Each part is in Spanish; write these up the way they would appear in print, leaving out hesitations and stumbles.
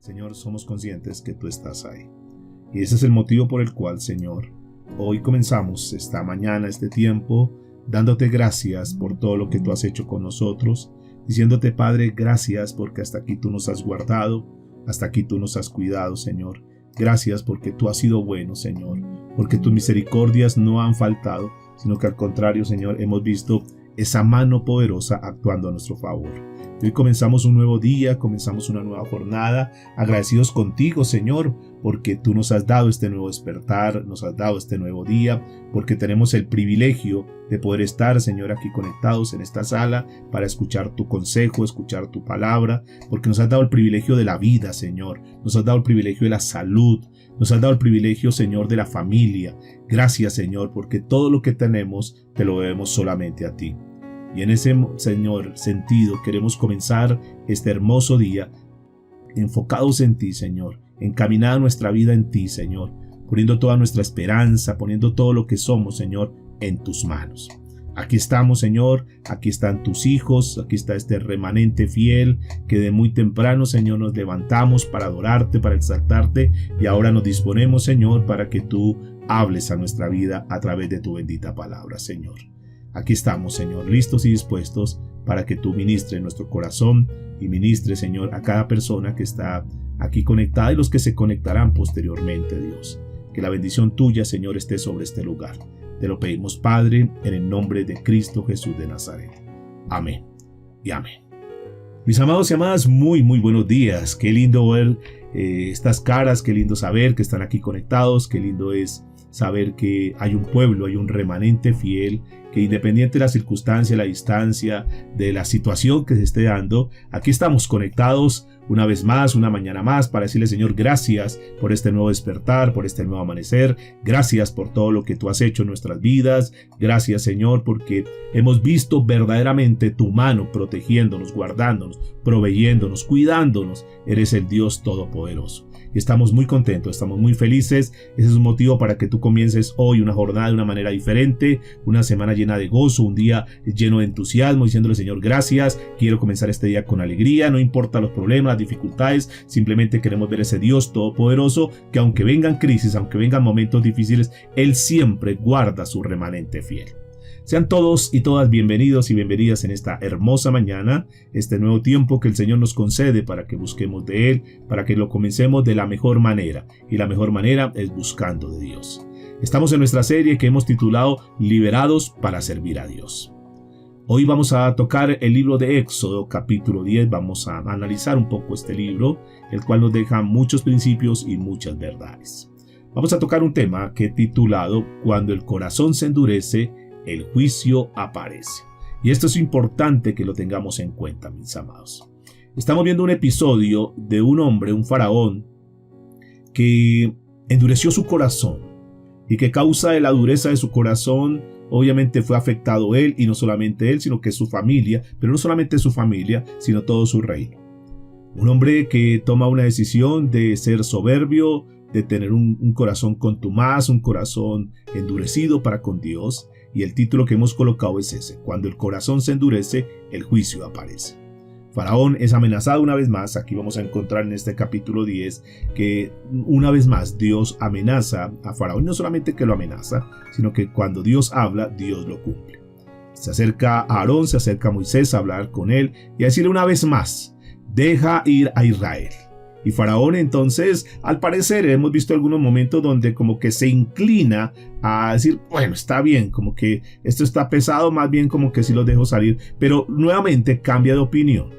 Señor, somos conscientes que tú estás ahí. Y ese es el motivo por el cual, Señor, hoy comenzamos esta mañana, este tiempo, dándote gracias por todo lo que tú has hecho con nosotros, diciéndote, Padre, gracias porque hasta aquí tú nos has guardado, hasta aquí tú nos has cuidado, Señor. Gracias porque tú has sido bueno, Señor, porque tus misericordias no han faltado, sino que al contrario, Señor, hemos visto esa mano poderosa actuando a nuestro favor. Hoy comenzamos un nuevo día, comenzamos una nueva jornada, agradecidos contigo, Señor, porque tú nos has dado este nuevo despertar, nos has dado este nuevo día, porque tenemos el privilegio de poder estar, Señor, aquí conectados en esta sala para escuchar tu consejo, escuchar tu palabra, porque nos has dado el privilegio de la vida, Señor, nos has dado el privilegio de la salud, nos has dado el privilegio, Señor, de la familia. Gracias, Señor, porque todo lo que tenemos te lo debemos solamente a ti. Y en ese, Señor, sentido queremos comenzar este hermoso día enfocados en ti, Señor, encaminada nuestra vida en ti, Señor, poniendo toda nuestra esperanza, poniendo todo lo que somos, Señor, en tus manos. Aquí estamos, Señor, aquí están tus hijos, aquí está este remanente fiel que de muy temprano, Señor, nos levantamos para adorarte, para exaltarte y ahora nos disponemos, Señor, para que tú hables a nuestra vida a través de tu bendita palabra, Señor. Aquí estamos, Señor, listos y dispuestos para que tú ministres nuestro corazón y ministres, Señor, a cada persona que está aquí conectada y los que se conectarán posteriormente, Dios. Que la bendición tuya, Señor, esté sobre este lugar. Te lo pedimos, Padre, en el nombre de Cristo Jesús de Nazaret. Amén y amén. Mis amados y amadas, muy buenos días. Qué lindo ver estas caras, qué lindo saber que están aquí conectados, qué lindo es saber que hay un pueblo, hay un remanente fiel, que independiente de la circunstancia, la distancia, de la situación que se esté dando, aquí estamos conectados una vez más, una mañana más, para decirle, Señor, gracias por este nuevo despertar, por este nuevo amanecer, gracias por todo lo que tú has hecho en nuestras vidas, gracias, Señor, porque hemos visto verdaderamente tu mano protegiéndonos, guardándonos, proveyéndonos, cuidándonos. Eres el Dios Todopoderoso. Y estamos muy contentos, estamos muy felices. Ese es un motivo para que tú comiences hoy una jornada de una manera diferente, una semana llena de gozo, un día lleno de entusiasmo, diciéndole, Señor, gracias, quiero comenzar este día con alegría, no importa los problemas, las dificultades, simplemente queremos ver ese Dios Todopoderoso que aunque vengan crisis, aunque vengan momentos difíciles, Él siempre guarda su remanente fiel. Sean todos y todas bienvenidos y bienvenidas en esta hermosa mañana, este nuevo tiempo que el Señor nos concede para que busquemos de Él, para que lo comencemos de la mejor manera. Y la mejor manera es buscando de Dios. Estamos en nuestra serie que hemos titulado Liberados para servir a Dios. Hoy vamos a tocar el libro de Éxodo, capítulo 10. Vamos a analizar un poco este libro, el cual nos deja muchos principios y muchas verdades. Vamos a tocar un tema que he titulado Cuando el corazón se endurece, el juicio aparece. Y esto es importante que lo tengamos en cuenta, mis amados. Estamos viendo un episodio de un hombre, un faraón, que endureció su corazón y que a causa de la dureza de su corazón, obviamente fue afectado él, y no solamente él, sino que su familia, pero no solamente su familia, sino todo su reino. Un hombre que toma una decisión de ser soberbio, de tener un corazón contumaz, un corazón endurecido para con Dios. Y el título que hemos colocado es ese: Cuando el corazón se endurece, el juicio aparece. Faraón es amenazado una vez más. Aquí vamos a encontrar en este capítulo 10 que una vez más Dios amenaza a Faraón. Y no solamente que lo amenaza, sino que cuando Dios habla, Dios lo cumple. Se acerca a Aarón, se acerca a Moisés a hablar con él y a decirle una vez más: deja ir a Israel. Y Faraón entonces, al parecer, hemos visto algunos momentos donde como que se inclina a decir, bueno, está bien, como que esto está pesado, más bien como que sí los dejo salir, pero nuevamente cambia de opinión,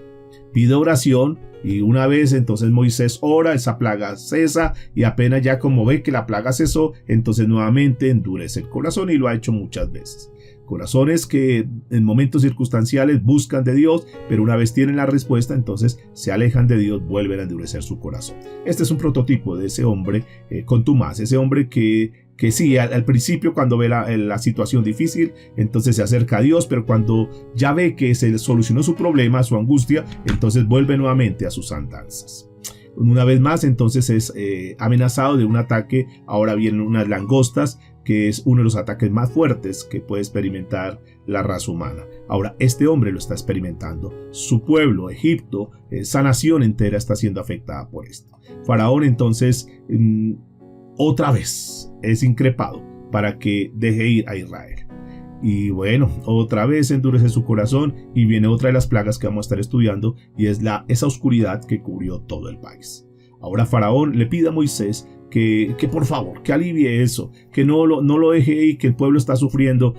pide oración, y una vez entonces Moisés ora, esa plaga cesa, y apenas ya como ve que la plaga cesó, entonces nuevamente endurece el corazón, y lo ha hecho muchas veces. Corazones que en momentos circunstanciales buscan de Dios, pero una vez tienen la respuesta, entonces se alejan de Dios, vuelven a endurecer su corazón. Este es un prototipo de ese hombre contumaz, ese hombre que sí, al principio cuando ve la situación difícil, entonces se acerca a Dios, pero cuando ya ve que se solucionó su problema, su angustia, entonces vuelve nuevamente a sus andanzas. Una vez más, entonces es amenazado de un ataque. Ahora vienen unas langostas que es uno de los ataques más fuertes que puede experimentar la raza humana. Ahora, este hombre lo está experimentando. Su pueblo, Egipto, esa nación entera está siendo afectada por esto. Faraón entonces otra vez es increpado para que deje ir a Israel. Y bueno, otra vez endurece su corazón y viene otra de las plagas que vamos a estar estudiando, y es esa oscuridad que cubrió todo el país. Ahora Faraón le pide a Moisés que por favor, que alivie eso, que no lo deje y que el pueblo está sufriendo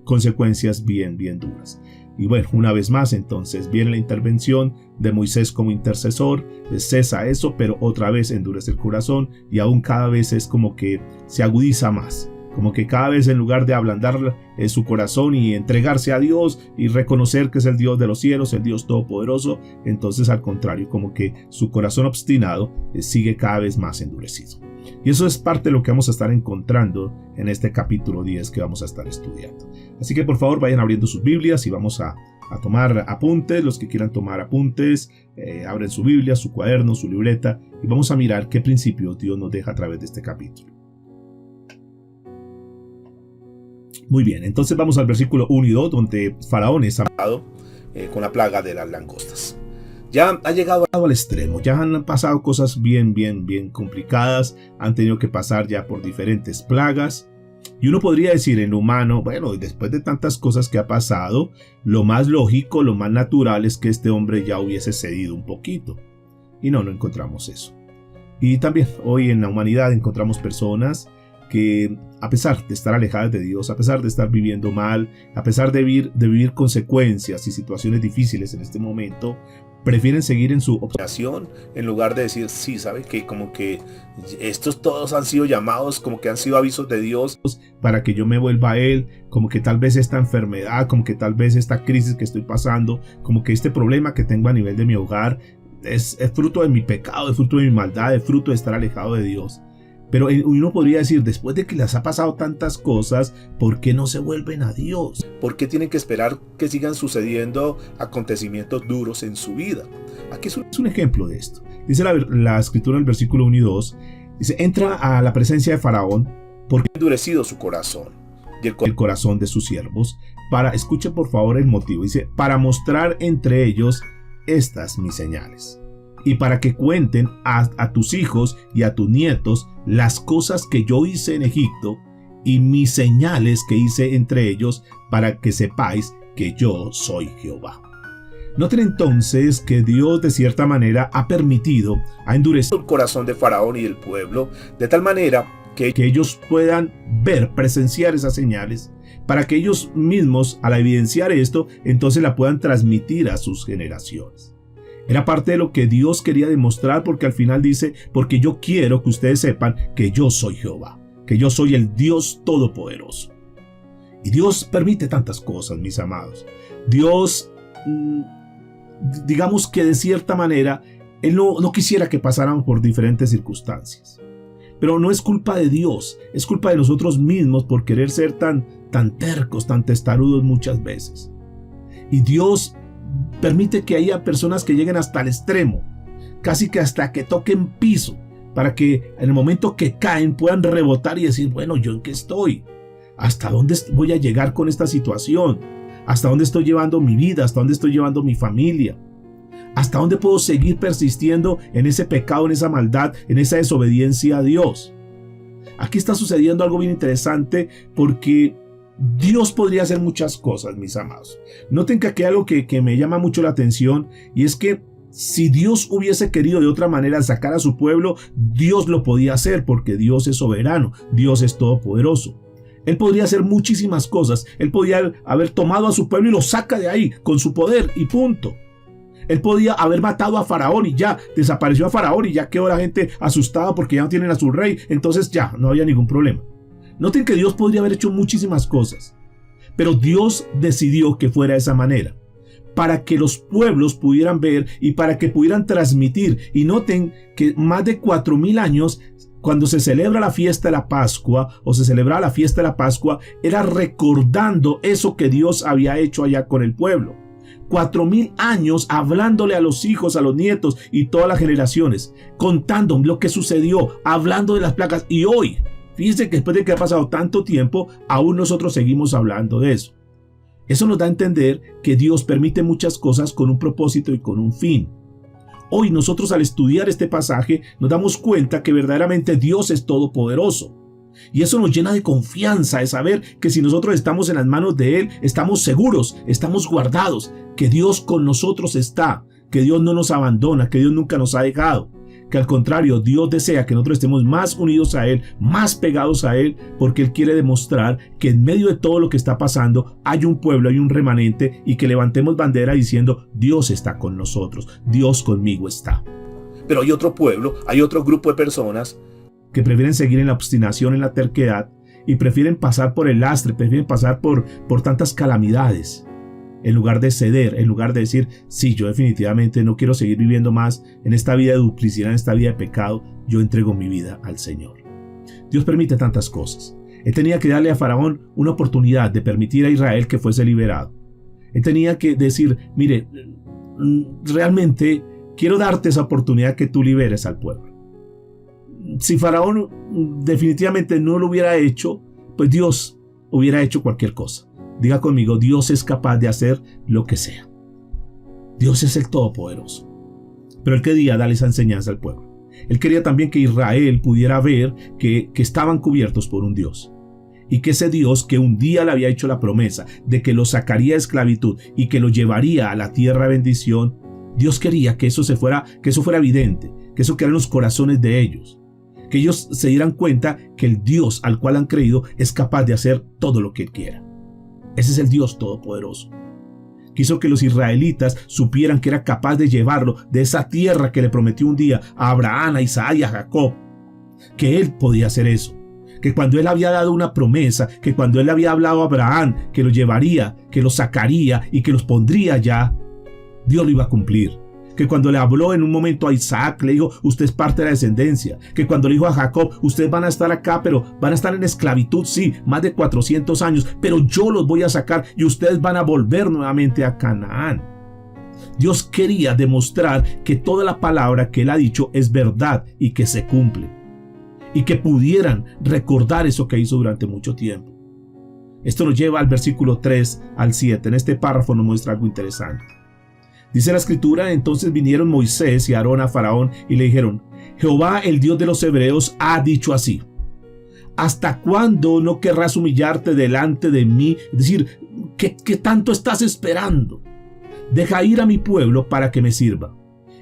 consecuencias bien duras. Y bueno, una vez más entonces viene la intervención de Moisés como intercesor, cesa eso, pero otra vez endurece el corazón y aún cada vez es como que se agudiza más. Como que cada vez en lugar de ablandar su corazón y entregarse a Dios y reconocer que es el Dios de los cielos, el Dios todopoderoso, entonces al contrario, como que su corazón obstinado sigue cada vez más endurecido. Y eso es parte de lo que vamos a estar encontrando en este capítulo 10 que vamos a estar estudiando. Así que por favor vayan abriendo sus Biblias y vamos a tomar apuntes. Los que quieran tomar apuntes, abren su Biblia, su cuaderno, su libreta y vamos a mirar qué principios Dios nos deja a través de este capítulo. Muy bien, entonces vamos al versículo 1 y 2, donde Faraón es amado con la plaga de las langostas. Ya ha llegado al extremo, ya han pasado cosas bien complicadas, han tenido que pasar ya por diferentes plagas. Y uno podría decir en lo humano, bueno, después de tantas cosas que ha pasado, lo más lógico, lo más natural es que este hombre ya hubiese cedido un poquito. Y no encontramos eso. Y también hoy en la humanidad encontramos personas que a pesar de estar alejadas de Dios, a pesar de estar viviendo mal, a pesar de vivir consecuencias y situaciones difíciles en este momento, prefieren seguir en su obstinación en lugar de decir, sí, ¿sabe? Que como que estos todos han sido llamados, como que han sido avisos de Dios para que yo me vuelva a Él, como que tal vez esta enfermedad, como que tal vez esta crisis que estoy pasando, como que este problema que tengo a nivel de mi hogar es fruto de mi pecado, es fruto de mi maldad, es fruto de estar alejado de Dios. Pero uno podría decir, después de que les ha pasado tantas cosas, ¿por qué no se vuelven a Dios? ¿Por qué tienen que esperar que sigan sucediendo acontecimientos duros en su vida? Aquí es un ejemplo de esto. Dice la escritura en el versículo 1 y 2, dice, entra a la presencia de Faraón porque ha endurecido su corazón y el corazón de sus siervos. Escuchen por favor el motivo, dice, para mostrar entre ellos estas mis señales. Y para que cuenten a tus hijos y a tus nietos las cosas que yo hice en Egipto y mis señales que hice entre ellos, para que sepáis que yo soy Jehová. Noten entonces que Dios de cierta manera ha endurecido el corazón de Faraón y del pueblo, de tal manera que ellos puedan presenciar esas señales, para que ellos mismos, al evidenciar esto, entonces la puedan transmitir a sus generaciones. Era parte de lo que Dios quería demostrar, porque al final dice, porque yo quiero que ustedes sepan que yo soy Jehová, que yo soy el Dios Todopoderoso. Y Dios permite tantas cosas, mis amados. Dios, digamos que de cierta manera, Él no quisiera que pasaran por diferentes circunstancias. Pero no es culpa de Dios, es culpa de nosotros mismos por querer ser tan tercos, tan testarudos muchas veces. Y Dios permite que haya personas que lleguen hasta el extremo, casi que hasta que toquen piso, para que en el momento que caen puedan rebotar y decir, bueno, ¿yo en qué estoy? ¿Hasta dónde voy a llegar con esta situación? ¿Hasta dónde estoy llevando mi vida? ¿Hasta dónde estoy llevando mi familia? ¿Hasta dónde puedo seguir persistiendo en ese pecado, en esa maldad, en esa desobediencia a Dios? Aquí está sucediendo algo bien interesante, porque Dios podría hacer muchas cosas, mis amados. Noten que aquí hay algo que me llama mucho la atención, y es que si Dios hubiese querido de otra manera sacar a su pueblo, Dios lo podía hacer, porque Dios es soberano, Dios es todopoderoso. Él podría hacer muchísimas cosas. Él podía haber tomado a su pueblo y lo saca de ahí con su poder y punto. Él podía haber matado a Faraón y ya desapareció a Faraón y ya quedó la gente asustada porque ya no tienen a su rey, entonces ya no había ningún problema. Noten que Dios podría haber hecho muchísimas cosas, pero Dios decidió que fuera de esa manera, para que los pueblos pudieran ver y para que pudieran transmitir. Y noten que más de 4,000 años, cuando se celebra la fiesta de la Pascua, o se celebraba la fiesta de la Pascua, era recordando eso que Dios había hecho allá con el pueblo. 4,000 años hablándole a los hijos, a los nietos y todas las generaciones, contando lo que sucedió, hablando de las plagas. Y hoy Fíjense que después de que ha pasado tanto tiempo, aún nosotros seguimos hablando de eso. Eso nos da a entender que Dios permite muchas cosas con un propósito y con un fin. Hoy nosotros, al estudiar este pasaje, nos damos cuenta que verdaderamente Dios es todopoderoso. Y eso nos llena de confianza, de saber que si nosotros estamos en las manos de Él, estamos seguros, estamos guardados, que Dios con nosotros está, que Dios no nos abandona, que Dios nunca nos ha dejado. Que al contrario, Dios desea que nosotros estemos más unidos a Él, más pegados a Él, porque Él quiere demostrar que en medio de todo lo que está pasando hay un pueblo, hay un remanente, y que levantemos bandera diciendo: Dios está con nosotros, Dios conmigo está. Pero hay otro pueblo, hay otro grupo de personas que prefieren seguir en la obstinación, en la terquedad, y prefieren pasar por el lastre, prefieren pasar por tantas calamidades, en lugar de ceder, en lugar de decir: sí, yo definitivamente no quiero seguir viviendo más en esta vida de duplicidad, en esta vida de pecado, yo entrego mi vida al Señor. Dios permite tantas cosas. Él tenía que darle a Faraón una oportunidad de permitir a Israel que fuese liberado. Él tenía que decir: mire, realmente quiero darte esa oportunidad que tú liberes al pueblo. Si Faraón definitivamente no lo hubiera hecho, pues Dios hubiera hecho cualquier cosa. Diga conmigo: Dios es capaz de hacer lo que sea. Dios es el Todopoderoso. Pero Él quería darle esa enseñanza al pueblo. Él quería también que Israel pudiera ver que estaban cubiertos por un Dios. Y que ese Dios, que un día le había hecho la promesa de que los sacaría de esclavitud y que los llevaría a la tierra de bendición, Dios quería que eso fuera evidente, que eso quedara en los corazones de ellos. Que ellos se dieran cuenta que el Dios al cual han creído es capaz de hacer todo lo que Él quiera. Ese es el Dios todopoderoso. Quiso que los israelitas supieran que era capaz de llevarlo de esa tierra que le prometió un día a Abraham, a Isaac y a Jacob. Que Él podía hacer eso. Que cuando Él había dado una promesa, que cuando Él había hablado a Abraham, que lo llevaría, que lo sacaría y que los pondría allá, Dios lo iba a cumplir. Que cuando le habló en un momento a Isaac, le dijo: usted es parte de la descendencia. Que cuando le dijo a Jacob: ustedes van a estar acá, pero van a estar en esclavitud, sí, más de 400 años, pero yo los voy a sacar y ustedes van a volver nuevamente a Canaán. Dios quería demostrar que toda la palabra que Él ha dicho es verdad y que se cumple. Y que pudieran recordar eso que hizo durante mucho tiempo. Esto nos lleva al versículo 3 al 7. En este párrafo nos muestra algo interesante. Dice la escritura: entonces vinieron Moisés y Aarón a Faraón y le dijeron: Jehová, el Dios de los hebreos, ha dicho así: ¿hasta cuándo no querrás humillarte delante de mí? Es decir, ¿qué tanto estás esperando? Deja ir a mi pueblo para que me sirva.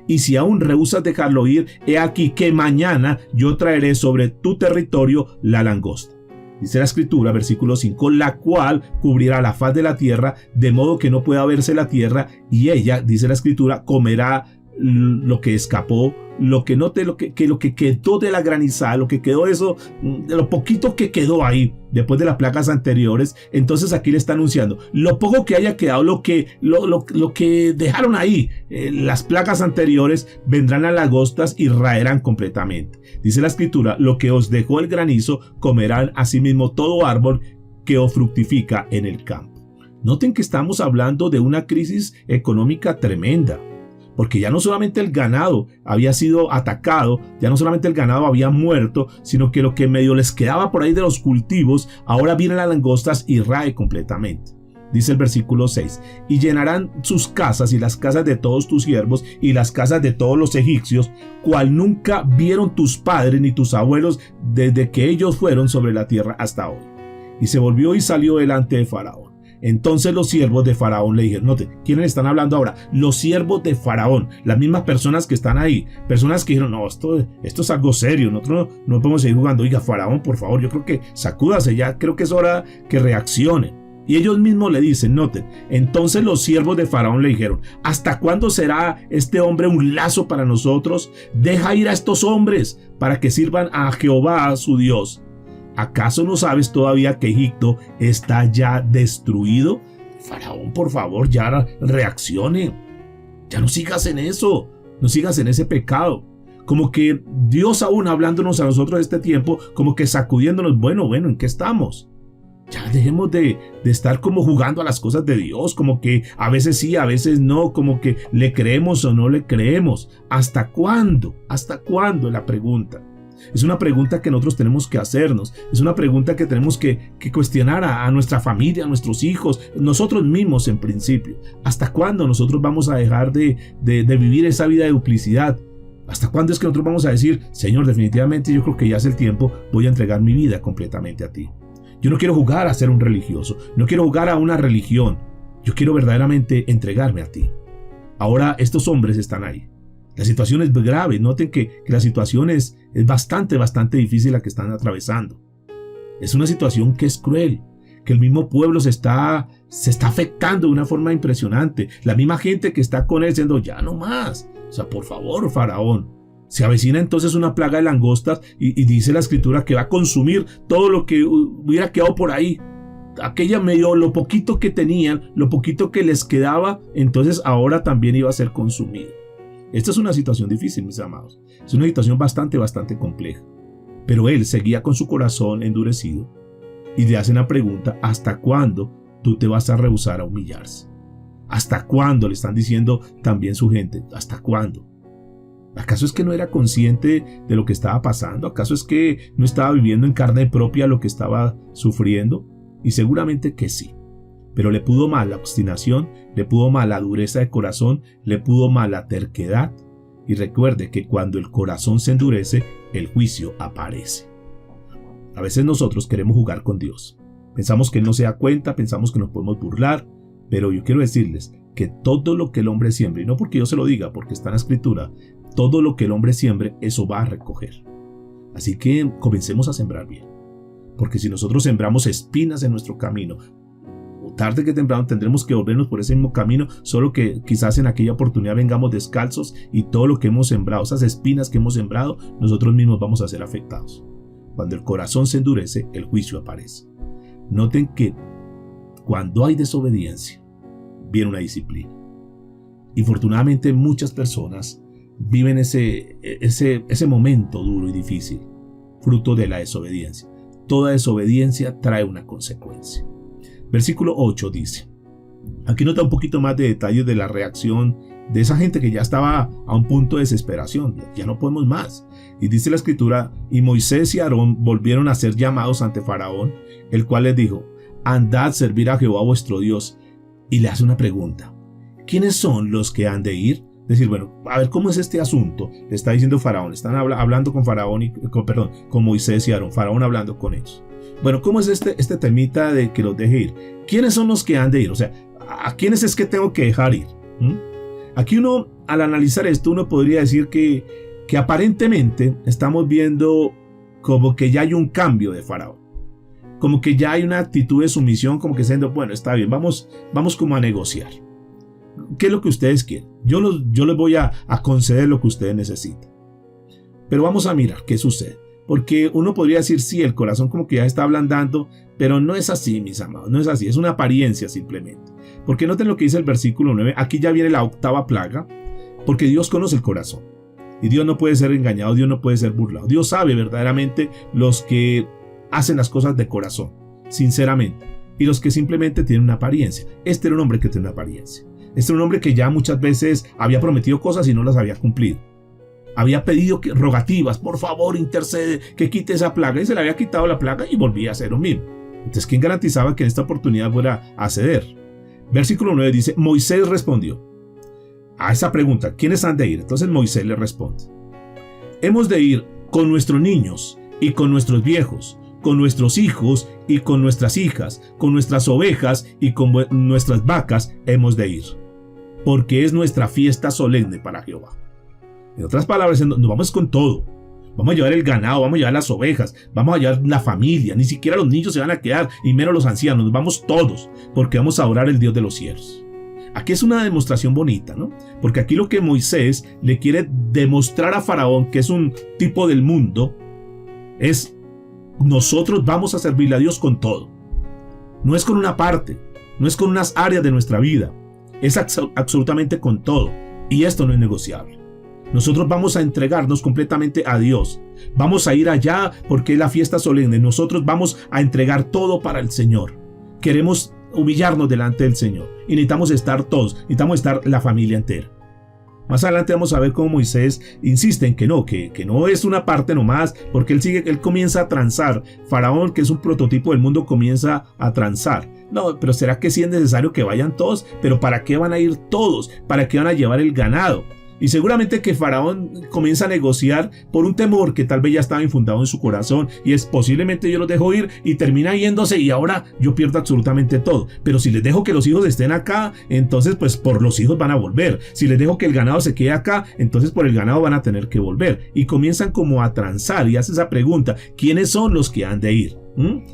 Y si aún rehusas dejarlo ir, he aquí que mañana yo traeré sobre tu territorio la langosta. Dice la escritura, versículo 5, la cual cubrirá la faz de la tierra, de modo que no pueda verse la tierra, y ella, dice la escritura, comerá lo que escapó, lo que quedó de la granizada, lo que quedó eso, de lo poquito que quedó ahí después de las plagas anteriores. Entonces aquí le está anunciando lo poco que haya quedado, lo que dejaron ahí, las plagas anteriores, vendrán las langostas y raerán completamente. Dice la escritura: lo que os dejó el granizo comerán asimismo todo árbol que os fructifica en el campo. Noten que estamos hablando de una crisis económica tremenda. Porque ya no solamente el ganado había sido atacado, ya no solamente el ganado había muerto, sino que lo que medio les quedaba por ahí de los cultivos, ahora vienen las langostas y rae completamente. Dice el versículo 6, y llenarán sus casas y las casas de todos tus siervos y las casas de todos los egipcios, cual nunca vieron tus padres ni tus abuelos desde que ellos fueron sobre la tierra hasta hoy. Y se volvió y salió delante de Faraón. Entonces los siervos de Faraón le dijeron, note, ¿quiénes están hablando ahora? Los siervos de Faraón, las mismas personas que están ahí, personas que dijeron, no, esto es algo serio, nosotros no podemos seguir jugando. Oiga, Faraón, por favor, yo creo que sacúdase ya, creo que es hora que reaccione. Y ellos mismos le dicen, noten, entonces los siervos de Faraón le dijeron, ¿hasta cuándo será este hombre un lazo para nosotros? Deja ir a estos hombres para que sirvan a Jehová, su Dios. ¿Acaso no sabes todavía que Egipto está ya destruido? Faraón, por favor, ya reaccione. Ya no sigas en eso. No sigas en ese pecado. Como que Dios aún hablándonos a nosotros este tiempo, como que sacudiéndonos, bueno, ¿en qué estamos? Ya dejemos de estar como jugando a las cosas de Dios, como que a veces sí, a veces no, como que le creemos o no le creemos. ¿Hasta cuándo? ¿Hasta cuándo? Es la pregunta. Es una pregunta que nosotros tenemos que hacernos. Es una pregunta que tenemos que cuestionar a nuestra familia, a nuestros hijos, nosotros mismos en principio. ¿Hasta cuándo nosotros vamos a dejar de vivir esa vida de duplicidad? ¿Hasta cuándo es que nosotros vamos a decir, Señor, definitivamente yo creo que ya es el tiempo, voy a entregar mi vida completamente a ti? Yo no quiero jugar a ser un religioso, no quiero jugar a una religión. Yo quiero verdaderamente entregarme a ti. Ahora estos hombres están ahí. La situación es grave. Noten que la situación es bastante difícil la que están atravesando. Es una situación que es cruel, que el mismo pueblo se está afectando de una forma impresionante. La misma gente que está con él diciendo, ya no más. O sea, por favor, Faraón. Se avecina entonces una plaga de langostas y dice la escritura que va a consumir todo lo que hubiera quedado por ahí. Aquella medio, lo poquito que tenían, lo poquito que les quedaba, entonces ahora también iba a ser consumido. Esta es una situación difícil, mis amados. Es una situación bastante compleja. Pero él seguía con su corazón endurecido y le hace una pregunta: ¿hasta cuándo tú te vas a rehusar a humillarse? ¿Hasta cuándo? Le están diciendo también su gente. ¿Hasta cuándo? ¿Acaso es que no era consciente de lo que estaba pasando? ¿Acaso es que no estaba viviendo en carne propia lo que estaba sufriendo? Y seguramente que sí. Pero le pudo mal la obstinación, le pudo mal la dureza de corazón, le pudo mal la terquedad. Y recuerde que cuando el corazón se endurece, el juicio aparece. A veces nosotros queremos jugar con Dios. Pensamos que Él no se da cuenta, pensamos que nos podemos burlar. Pero yo quiero decirles que todo lo que el hombre siembre, y no porque yo se lo diga, porque está en la escritura, todo lo que el hombre siembre, eso va a recoger. Así que comencemos a sembrar bien. Porque si nosotros sembramos espinas en nuestro camino, tarde que temprano tendremos que volvernos por ese mismo camino, solo que quizás en aquella oportunidad vengamos descalzos y todo lo que hemos sembrado, esas espinas que hemos sembrado, nosotros mismos vamos a ser afectados. Cuando el corazón se endurece, el juicio aparece. Noten que cuando hay desobediencia, viene una disciplina. Y afortunadamente muchas personas viven ese momento duro y difícil, fruto de la desobediencia. Toda desobediencia trae una consecuencia. Versículo 8 dice, aquí nota un poquito más de detalles de la reacción de esa gente que ya estaba a un punto de desesperación, ya no podemos más. Y dice la escritura, y Moisés y Aarón volvieron a ser llamados ante Faraón, el cual les dijo, andad servir a Jehová vuestro Dios. Y le hace una pregunta, ¿quiénes son los que han de ir? Es decir, bueno, a ver, ¿cómo es este asunto? Le está diciendo Faraón, están hablando con Faraón, con Moisés y Aarón, Faraón hablando con ellos. Bueno, ¿cómo es este temita de que los deje ir? ¿Quiénes son los que han de ir? O sea, ¿a quiénes es que tengo que dejar ir? Aquí uno, al analizar esto, uno podría decir que aparentemente estamos viendo como que ya hay un cambio de Faraón. Como que ya hay una actitud de sumisión, como que diciendo, bueno, está bien, vamos como a negociar. ¿Qué es lo que ustedes quieren? Yo les voy a conceder lo que ustedes necesitan. Pero vamos a mirar qué sucede. Porque uno podría decir, sí, el corazón como que ya está ablandando, pero no es así, mis amados, no es así, es una apariencia simplemente. Porque noten lo que dice el versículo 9, aquí ya viene la octava plaga, porque Dios conoce el corazón. Y Dios no puede ser engañado, Dios no puede ser burlado. Dios sabe verdaderamente los que hacen las cosas de corazón, sinceramente, y los que simplemente tienen una apariencia. Este era un hombre que tiene una apariencia. Este era un hombre que ya muchas veces había prometido cosas y no las había cumplido. Había pedido rogativas, por favor, intercede, que quite esa plaga, y se le había quitado la plaga y volvía a hacer lo mismo. Entonces, ¿quién garantizaba que en esta oportunidad fuera a ceder? Versículo 9 dice, Moisés respondió a esa pregunta, ¿quiénes han de ir? Entonces Moisés le responde, hemos de ir con nuestros niños y con nuestros viejos, con nuestros hijos y con nuestras hijas, con nuestras ovejas y con nuestras vacas hemos de ir, porque es nuestra fiesta solemne para Jehová. En otras palabras, nos vamos con todo. Vamos a llevar el ganado, vamos a llevar las ovejas, vamos a llevar la familia, ni siquiera los niños se van a quedar, y menos los ancianos, nos vamos todos, porque vamos a adorar al Dios de los cielos. Aquí es una demostración bonita, ¿no? Porque aquí lo que Moisés le quiere demostrar a Faraón, que es un tipo del mundo, es nosotros vamos a servirle a Dios con todo. No es con una parte, no es con unas áreas de nuestra vida, es absolutamente con todo, y esto no es negociable. Nosotros vamos a entregarnos completamente a Dios. Vamos a ir allá porque es la fiesta solemne. Nosotros vamos a entregar todo para el Señor. Queremos humillarnos delante del Señor. Y necesitamos estar todos. Necesitamos estar la familia entera. Más adelante vamos a ver cómo Moisés insiste en que no es una parte nomás, porque él comienza a transar. Faraón, que es un prototipo del mundo, comienza a transar. No, pero ¿será que sí es necesario que vayan todos? ¿Pero para qué van a ir todos? ¿Para qué van a llevar el ganado? Y seguramente que Faraón comienza a negociar por un temor que tal vez ya estaba infundado en su corazón, y es posiblemente yo los dejo ir y termina yéndose y ahora yo pierdo absolutamente todo. Pero si les dejo que los hijos estén acá, entonces pues por los hijos van a volver. Si les dejo que el ganado se quede acá, entonces por el ganado van a tener que volver. Y comienzan como a transar y hace esa pregunta: ¿quiénes son los que han de ir?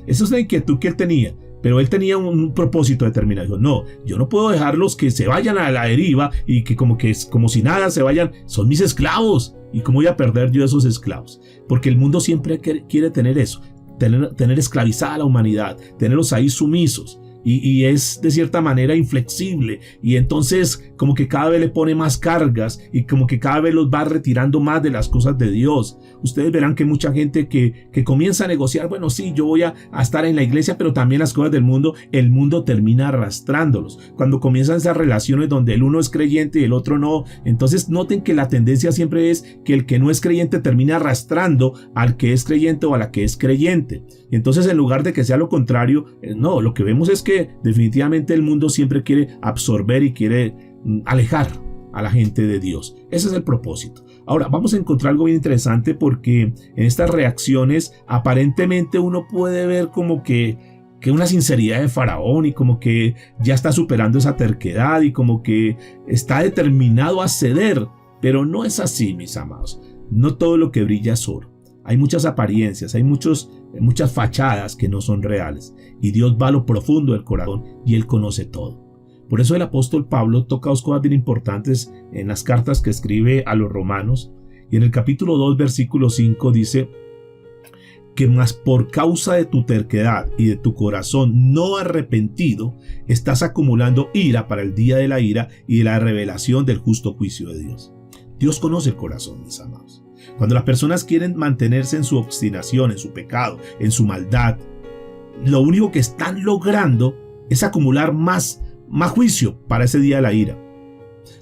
Esa es la inquietud que él tenía. Pero él tenía un propósito determinado. Dijo: no, yo no puedo dejarlos que se vayan a la deriva y que como si nada se vayan. Son mis esclavos. ¿Y cómo voy a perder yo esos esclavos? Porque el mundo siempre quiere tener eso. Tener esclavizada a la humanidad. Tenerlos ahí sumisos. Y es de cierta manera inflexible, y entonces como que cada vez le pone más cargas y como que cada vez los va retirando más de las cosas de Dios. Ustedes verán que mucha gente que comienza a negociar: bueno, sí, yo voy a estar en la iglesia, pero también las cosas del mundo, el mundo termina arrastrándolos. Cuando comienzan esas relaciones donde el uno es creyente y el otro no, entonces noten que la tendencia siempre es que el que no es creyente termina arrastrando al que es creyente o a la que es creyente. Y entonces, en lugar de que sea lo contrario, no, lo que vemos es que definitivamente el mundo siempre quiere absorber y quiere alejar a la gente de Dios. Ese es el propósito. Ahora vamos a encontrar algo bien interesante, porque en estas reacciones aparentemente uno puede ver como que una sinceridad de Faraón, y como que ya está superando esa terquedad y como que está determinado a ceder. Pero no es así, mis amados. No todo lo que brilla es oro. Hay muchas apariencias, hay muchas fachadas que no son reales, y Dios va a lo profundo del corazón y Él conoce todo. Por eso el apóstol Pablo toca dos cosas bien importantes en las cartas que escribe a los romanos, y en el capítulo 2 versículo 5 dice que más por causa de tu terquedad y de tu corazón no arrepentido estás acumulando ira para el día de la ira y de la revelación del justo juicio de Dios. Dios conoce el corazón, mis amados. Cuando las personas quieren mantenerse en su obstinación, en su pecado, en su maldad, lo único que están logrando es acumular más juicio para ese día de la ira.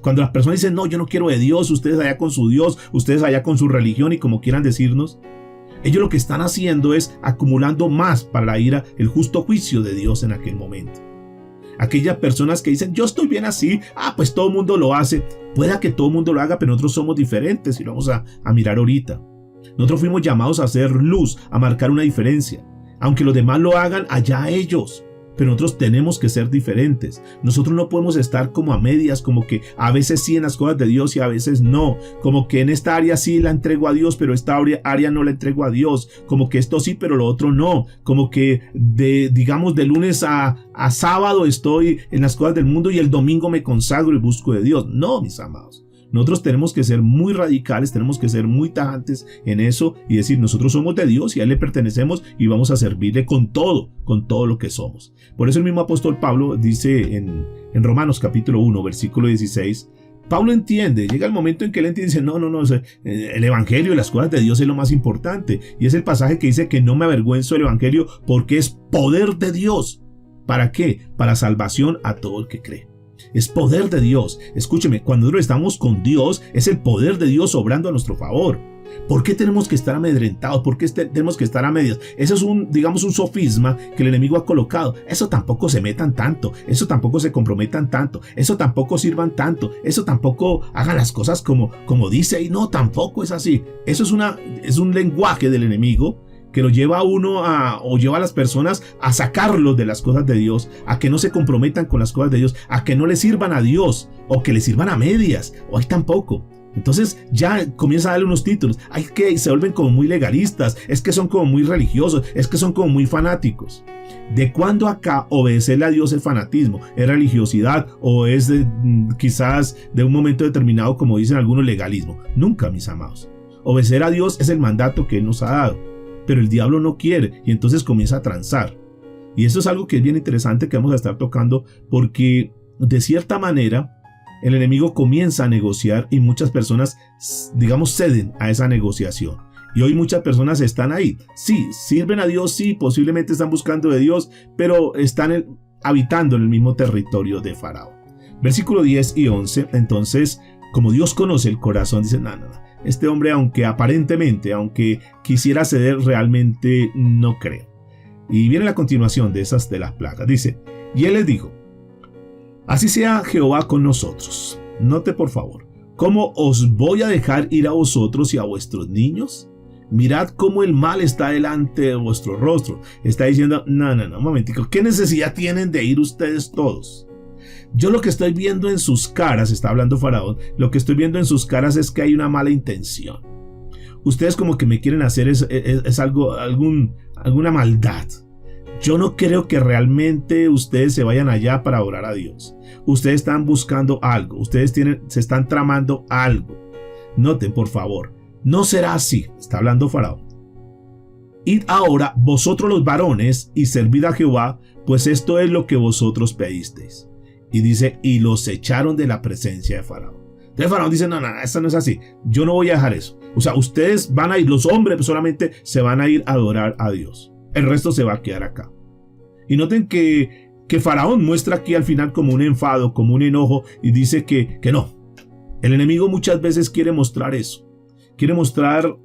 Cuando las personas dicen: no, yo no quiero de Dios, ustedes allá con su Dios, ustedes allá con su religión y como quieran decirnos, ellos lo que están haciendo es acumulando más para la ira, el justo juicio de Dios en aquel momento. Aquellas personas que dicen: yo estoy bien así, pues todo el mundo lo hace. Pueda que todo el mundo lo haga, pero nosotros somos diferentes, y lo vamos a mirar ahorita. Nosotros fuimos llamados a hacer luz, a marcar una diferencia. Aunque los demás lo hagan, allá ellos. Pero nosotros tenemos que ser diferentes. Nosotros no podemos estar como a medias, como que a veces sí en las cosas de Dios y a veces no. Como que en esta área sí la entrego a Dios, pero esta área no la entrego a Dios. Como que esto sí, pero lo otro no. Como que de lunes a sábado estoy en las cosas del mundo y el domingo me consagro y busco de Dios. No, mis amados. Nosotros tenemos que ser muy radicales, tenemos que ser muy tajantes en eso y decir: nosotros somos de Dios y a Él le pertenecemos y vamos a servirle con todo lo que somos. Por eso el mismo apóstol Pablo dice en Romanos capítulo 1, versículo 16, Pablo entiende, llega el momento en que él entiende y dice: no, el evangelio y las cosas de Dios es lo más importante. Y es el pasaje que dice que no me avergüenzo del evangelio porque es poder de Dios. ¿Para qué? Para salvación a todo el que cree. Es poder de Dios. Escúcheme, cuando nosotros estamos con Dios, es el poder de Dios obrando a nuestro favor. ¿Por qué tenemos que estar amedrentados? ¿Por qué tenemos que estar a medias? Eso es un sofisma que el enemigo ha colocado. Eso tampoco se metan tanto, eso tampoco se comprometan tanto, eso tampoco sirvan tanto, eso tampoco hagan las cosas como dice, y no, tampoco es así. Eso es un lenguaje del enemigo que lo lleva a uno o lleva a las personas a sacarlos de las cosas de Dios, a que no se comprometan con las cosas de Dios, a que no le sirvan a Dios, o que le sirvan a medias, o ahí tampoco. Entonces ya comienza a darle unos títulos. Hay que se vuelven como muy legalistas, es que son como muy religiosos, es que son como muy fanáticos. ¿De cuándo acá obedecerle a Dios es fanatismo, es religiosidad o es quizás de un momento determinado, como dicen algunos, legalismo? Nunca, mis amados. Obedecer a Dios es el mandato que Él nos ha dado. Pero el diablo no quiere y entonces comienza a transar. Y eso es algo que es bien interesante que vamos a estar tocando, porque de cierta manera el enemigo comienza a negociar y muchas personas, ceden a esa negociación. Y hoy muchas personas están ahí. Sí, sirven a Dios, sí, posiblemente están buscando de Dios, pero están habitando en el mismo territorio de Faraón. Versículo 10 y 11, entonces como Dios conoce el corazón, dice, no, este hombre, aunque aparentemente, aunque quisiera ceder, realmente no creo. Y viene la continuación de las plagas. Dice, y él les dijo, así sea Jehová con nosotros. Note por favor, ¿cómo os voy a dejar ir a vosotros y a vuestros niños? Mirad cómo el mal está delante de vuestro rostro. Está diciendo, no, un momentico, ¿qué necesidad tienen de ir ustedes todos? Yo lo que estoy viendo en sus caras, está hablando Faraón, lo que estoy viendo en sus caras es que hay una mala intención. Ustedes como que me quieren hacer alguna maldad. Yo no creo que realmente ustedes se vayan allá para adorar a Dios. Ustedes están buscando algo, ustedes se están tramando algo. Noten por favor, no será así, está hablando Faraón. Id ahora vosotros los varones y servid a Jehová, pues esto es lo que vosotros pedisteis. Y dice, y los echaron de la presencia de Faraón. Entonces Faraón dice, no, eso no es así, yo no voy a dejar eso. O sea, ustedes van a ir, los hombres solamente se van a ir a adorar a Dios. El resto se va a quedar acá. Y noten que Faraón muestra aquí al final como un enfado, como un enojo, y dice que no. El enemigo muchas veces quiere mostrar eso. Quiere mostrar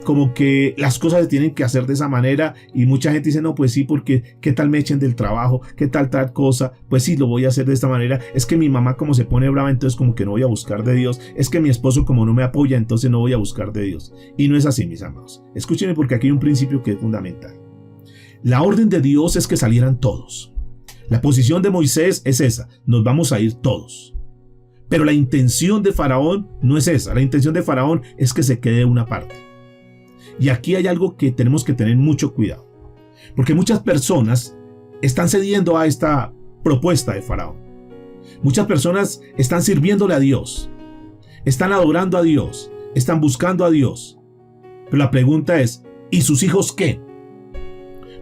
como que las cosas se tienen que hacer de esa manera, y mucha gente dice, no, pues sí, porque ¿qué tal me echen del trabajo? ¿Qué tal cosa? Pues sí, lo voy a hacer de esta manera. Es que mi mamá como se pone brava, entonces como que no voy a buscar de Dios. Es que mi esposo como no me apoya, entonces no voy a buscar de Dios. Y no es así, mis amados. Escúchenme porque aquí hay un principio que es fundamental. La orden de Dios es que salieran todos. La posición de Moisés es esa, nos vamos a ir todos. Pero la intención de Faraón no es esa, la intención de Faraón es que se quede una parte. Y aquí hay algo que tenemos que tener mucho cuidado, porque muchas personas están cediendo a esta propuesta de Faraón. Muchas personas están sirviéndole a Dios, están adorando a Dios, están buscando a Dios. Pero la pregunta es, ¿y sus hijos qué?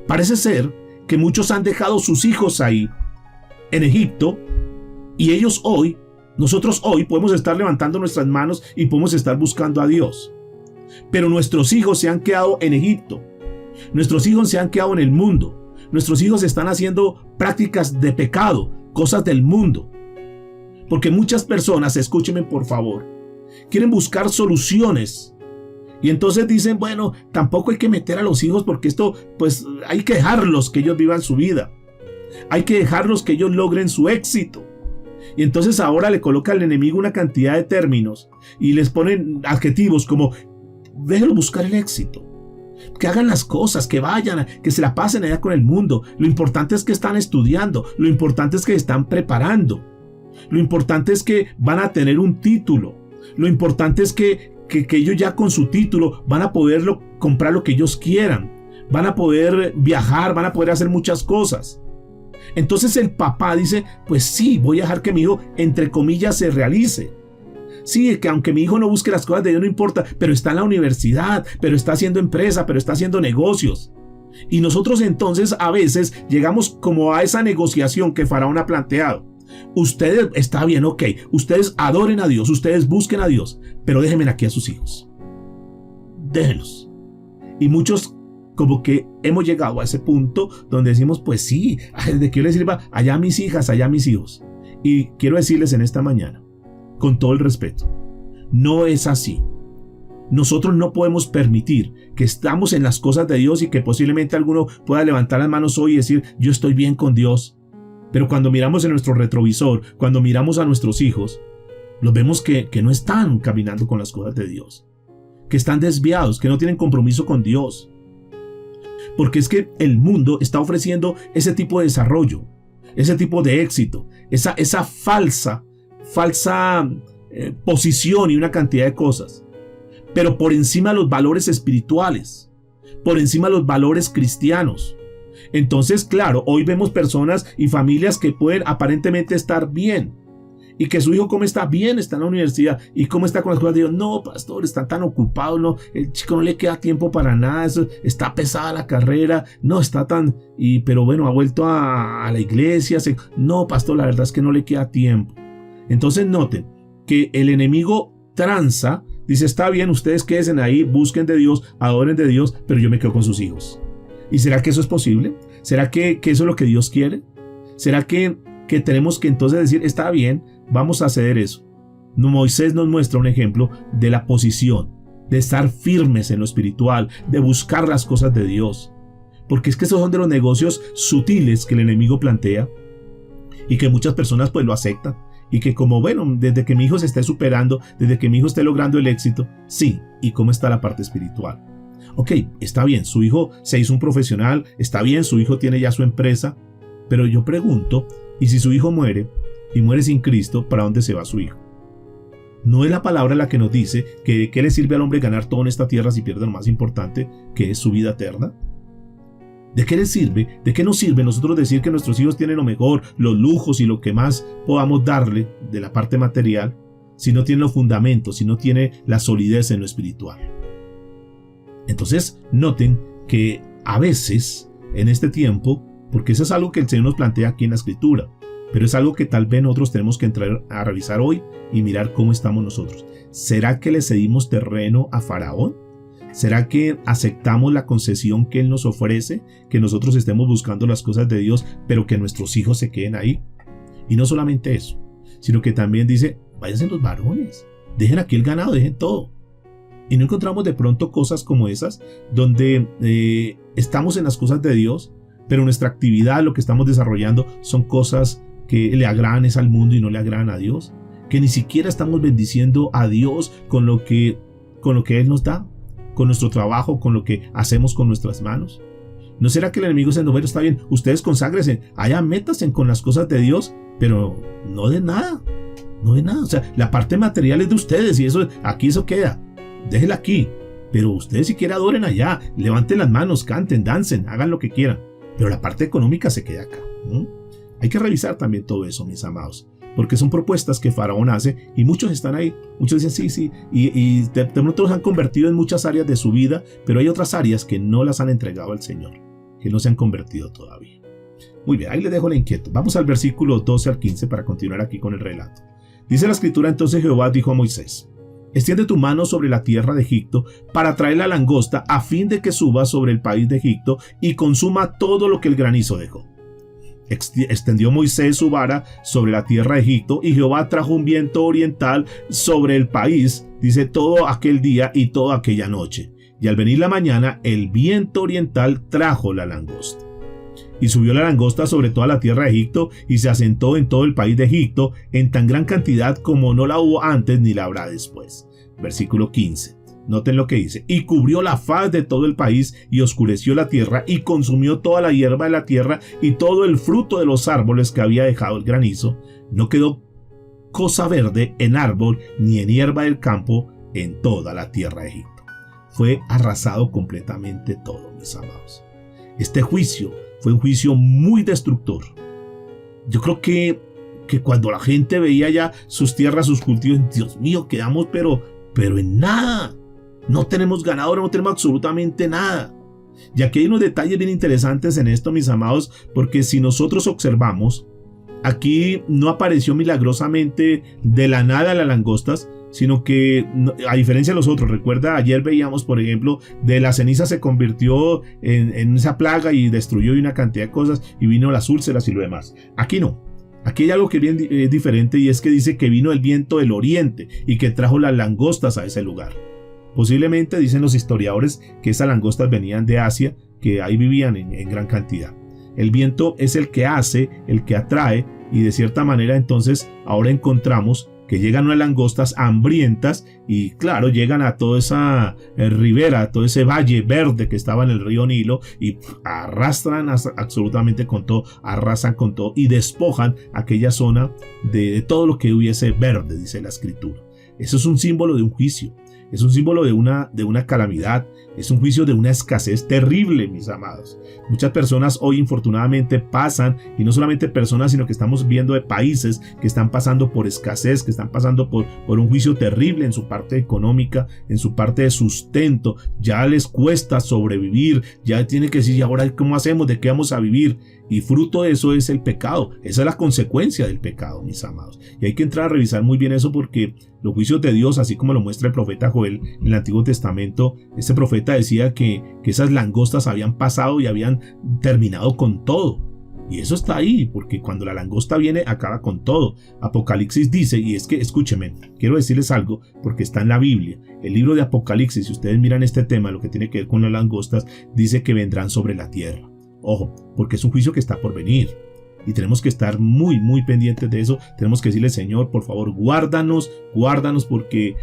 Parece ser que muchos han dejado sus hijos ahí, en Egipto, y nosotros hoy podemos estar levantando nuestras manos y podemos estar buscando a Dios. Pero nuestros hijos se han quedado en Egipto. Nuestros hijos se han quedado en el mundo. Nuestros hijos están haciendo prácticas de pecado, cosas del mundo. Porque muchas personas, escúchenme por favor, quieren buscar soluciones. Y entonces dicen, bueno, tampoco hay que meter a los hijos porque esto, pues hay que dejarlos que ellos vivan su vida. Hay que dejarlos que ellos logren su éxito. Y entonces ahora le coloca al enemigo una cantidad de términos y les ponen adjetivos como, déjenlos buscar el éxito. Que hagan las cosas, que vayan, que se la pasen allá con el mundo. Lo importante es que están estudiando, lo importante es que están preparando. Lo importante es que van a tener un título. Lo importante es que ellos ya con su título van a poder comprar lo que ellos quieran. Van a poder viajar, van a poder hacer muchas cosas. Entonces el papá dice, pues sí, voy a dejar que mi hijo, entre comillas, se realice. Sí, que aunque mi hijo no busque las cosas de Dios no importa, pero está en la universidad, pero está haciendo empresa, pero está haciendo negocios. Y nosotros entonces a veces llegamos como a esa negociación que Faraón ha planteado. Ustedes, está bien, ok, ustedes adoren a Dios, ustedes busquen a Dios, pero déjenme aquí a sus hijos. Déjenlos. Y muchos como que hemos llegado a ese punto donde decimos, pues sí, de que yo les sirva allá a mis hijas, allá a mis hijos. Y quiero decirles en esta mañana, con todo el respeto, no es así. Nosotros no podemos permitir que estamos en las cosas de Dios y que posiblemente alguno pueda levantar las manos hoy y decir, yo estoy bien con Dios. Pero cuando miramos en nuestro retrovisor, cuando miramos a nuestros hijos, los vemos que no están caminando con las cosas de Dios, que están desviados, que no tienen compromiso con Dios. Porque es que el mundo está ofreciendo ese tipo de desarrollo, ese tipo de éxito, esa falsa posición y una cantidad de cosas. Pero por encima de los valores espirituales, por encima de los valores cristianos. Entonces, claro, hoy vemos personas y familias que pueden aparentemente estar bien. Y que su hijo cómo está bien, está en la universidad. Y cómo está con las cosas de Dios. No, pastor, está tan ocupado. No, el chico no le queda tiempo para nada. Está pesada la carrera. No, está tan... pero bueno, ha vuelto a la iglesia. No, pastor, la verdad es que no le queda tiempo. Entonces noten que el enemigo tranza. Dice, está bien, ustedes quédense ahí, busquen de Dios, adoren de Dios, pero yo me quedo con sus hijos. ¿Y será que eso es posible? ¿Será que eso es lo que Dios quiere? ¿Será que tenemos que entonces decir, está bien, vamos a ceder eso? Moisés nos muestra un ejemplo de la posición, de estar firmes en lo espiritual, de buscar las cosas de Dios. Porque es que esos son de los negocios sutiles que el enemigo plantea y que muchas personas pues lo aceptan. Y que como, bueno, desde que mi hijo se esté superando, desde que mi hijo esté logrando el éxito, sí, ¿y cómo está la parte espiritual? Ok, está bien, su hijo se hizo un profesional, está bien, su hijo tiene ya su empresa, pero yo pregunto, ¿y si su hijo muere y muere sin Cristo, para dónde se va su hijo? ¿No es la palabra la que nos dice que de qué le sirve al hombre ganar todo en esta tierra si pierde lo más importante, que es su vida eterna? ¿De qué les sirve? ¿De qué nos sirve nosotros decir que nuestros hijos tienen lo mejor, los lujos y lo que más podamos darle de la parte material, si no tiene los fundamentos, si no tiene la solidez en lo espiritual? Entonces, noten que a veces, en este tiempo, porque eso es algo que el Señor nos plantea aquí en la Escritura, pero es algo que tal vez nosotros tenemos que entrar a revisar hoy y mirar cómo estamos nosotros. ¿Será que le cedimos terreno a Faraón? ¿Será que aceptamos la concesión que Él nos ofrece? Que nosotros estemos buscando las cosas de Dios, pero que nuestros hijos se queden ahí. Y no solamente eso, sino que también dice, váyanse los varones, dejen aquí el ganado, dejen todo. Y no encontramos de pronto cosas como esas, donde estamos en las cosas de Dios, pero nuestra actividad, lo que estamos desarrollando, son cosas que le agradan al mundo y no le agradan a Dios. Que ni siquiera estamos bendiciendo a Dios con lo que Él nos da, con nuestro trabajo, con lo que hacemos con nuestras manos. ¿No será que el enemigo dice, no, bueno, está bien, ustedes conságrense, allá métanse con las cosas de Dios, pero no de nada, no de nada? O sea, la parte material es de ustedes y aquí eso queda, déjenla aquí, pero ustedes si quieren adoren allá, levanten las manos, canten, dancen, hagan lo que quieran, pero la parte económica se queda acá, ¿no? Hay que revisar también todo eso, mis amados, porque son propuestas que Faraón hace y muchos están ahí, muchos dicen sí, y de pronto los han convertido en muchas áreas de su vida, pero hay otras áreas que no las han entregado al Señor, que no se han convertido todavía. Muy bien, ahí les dejo la inquietud. Vamos al versículo 12 al 15 para continuar aquí con el relato. Dice la escritura, entonces Jehová dijo a Moisés, extiende tu mano sobre la tierra de Egipto para traer la langosta a fin de que suba sobre el país de Egipto y consuma todo lo que el granizo dejó. Extendió Moisés su vara sobre la tierra de Egipto y Jehová trajo un viento oriental sobre el país, dice, todo aquel día y toda aquella noche. Y al venir la mañana, el viento oriental trajo la langosta. Y subió la langosta sobre toda la tierra de Egipto y se asentó en todo el país de Egipto en tan gran cantidad como no la hubo antes ni la habrá después. Versículo 15. Noten lo que dice, y cubrió la faz de todo el país y oscureció la tierra y consumió toda la hierba de la tierra y todo el fruto de los árboles que había dejado el granizo. No quedó cosa verde en árbol ni en hierba del campo en toda la tierra de Egipto. Fue arrasado completamente todo, mis amados. Este juicio fue un juicio muy destructor. Yo creo que cuando la gente veía ya sus tierras, sus cultivos, Dios mío, quedamos pero en nada. No tenemos ganadores, no tenemos absolutamente nada. Y aquí hay unos detalles bien interesantes en esto, mis amados, porque si nosotros observamos, aquí no apareció milagrosamente de la nada las langostas, sino que, a diferencia de los otros, recuerda, ayer veíamos, por ejemplo, de la ceniza se convirtió en esa plaga y destruyó una cantidad de cosas y vino las úlceras y lo demás. Aquí no. Aquí hay algo que es bien diferente y es que dice que vino el viento del oriente y que trajo las langostas a ese lugar. Posiblemente dicen los historiadores que esas langostas venían de Asia, que ahí vivían en gran cantidad. El viento es el que hace, el que atrae y de cierta manera entonces ahora encontramos que llegan unas langostas hambrientas y claro, llegan a toda esa ribera, a todo ese valle verde que estaba en el río Nilo y arrastran absolutamente con todo, arrasan con todo y despojan aquella zona de todo lo que hubiese verde, dice la escritura. Eso es un símbolo de un juicio. Es un símbolo de una calamidad, es un juicio de una escasez terrible, mis amados. Muchas personas hoy infortunadamente pasan, y no solamente personas, sino que estamos viendo de países que están pasando por escasez, que están pasando por un juicio terrible en su parte económica, en su parte de sustento. Ya les cuesta sobrevivir, ya tienen que decir, ¿y ahora cómo hacemos? ¿De qué vamos a vivir? Y fruto de eso es el pecado. Esa es la consecuencia del pecado, mis amados. Y hay que entrar a revisar muy bien eso porque los juicios de Dios, así como lo muestra el profeta Joel en el Antiguo Testamento, este profeta decía que esas langostas habían pasado y habían terminado con todo. Y eso está ahí, porque cuando la langosta viene, acaba con todo. Apocalipsis dice, y es que, escúcheme, quiero decirles algo, porque está en la Biblia. El libro de Apocalipsis, si ustedes miran este tema, lo que tiene que ver con las langostas, dice que vendrán sobre la tierra. Ojo, porque es un juicio que está por venir. Y tenemos que estar muy, muy pendientes de eso. Tenemos que decirle, Señor, por favor, guárdanos, porque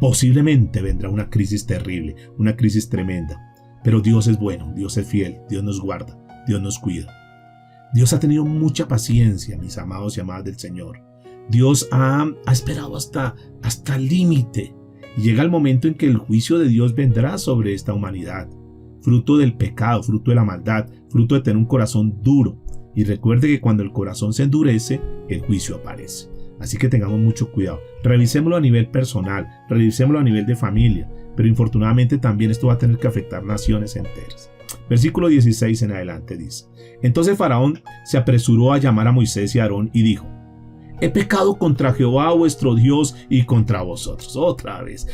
posiblemente vendrá una crisis terrible, una crisis tremenda. Pero Dios es bueno, Dios es fiel, Dios nos guarda, Dios nos cuida. Dios ha tenido mucha paciencia, mis amados y amadas del Señor. Dios ha esperado hasta el límite. Y llega el momento en que el juicio de Dios vendrá sobre esta humanidad. Fruto del pecado, fruto de la maldad, fruto de tener un corazón duro. Y recuerde que cuando el corazón se endurece, el juicio aparece. Así que tengamos mucho cuidado. Revisémoslo a nivel personal, revisémoslo a nivel de familia. Pero infortunadamente también esto va a tener que afectar naciones enteras. Versículo 16 en adelante dice: Entonces Faraón se apresuró a llamar a Moisés y a Aarón y dijo: He pecado contra Jehová vuestro Dios y contra vosotros. Otra vez.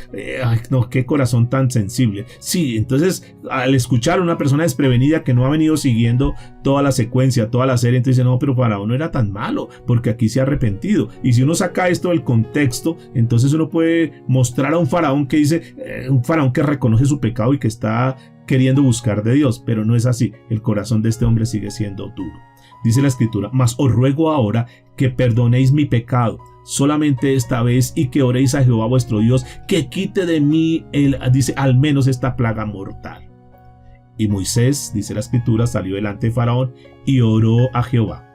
Ay, no, qué corazón tan sensible. Sí, entonces al escuchar a una persona desprevenida que no ha venido siguiendo toda la secuencia, toda la serie, entonces dice, no, pero Faraón no era tan malo, porque aquí se ha arrepentido. Y si uno saca esto del contexto, entonces uno puede mostrar a un Faraón que dice, un Faraón que reconoce su pecado y que está queriendo buscar de Dios, pero no es así. El corazón de este hombre sigue siendo duro. Dice la escritura: Mas os ruego ahora que perdonéis mi pecado, solamente esta vez, y que oréis a Jehová vuestro Dios, que quite de mí, dice, al menos esta plaga mortal. Y Moisés, dice la escritura, salió delante de Faraón y oró a Jehová.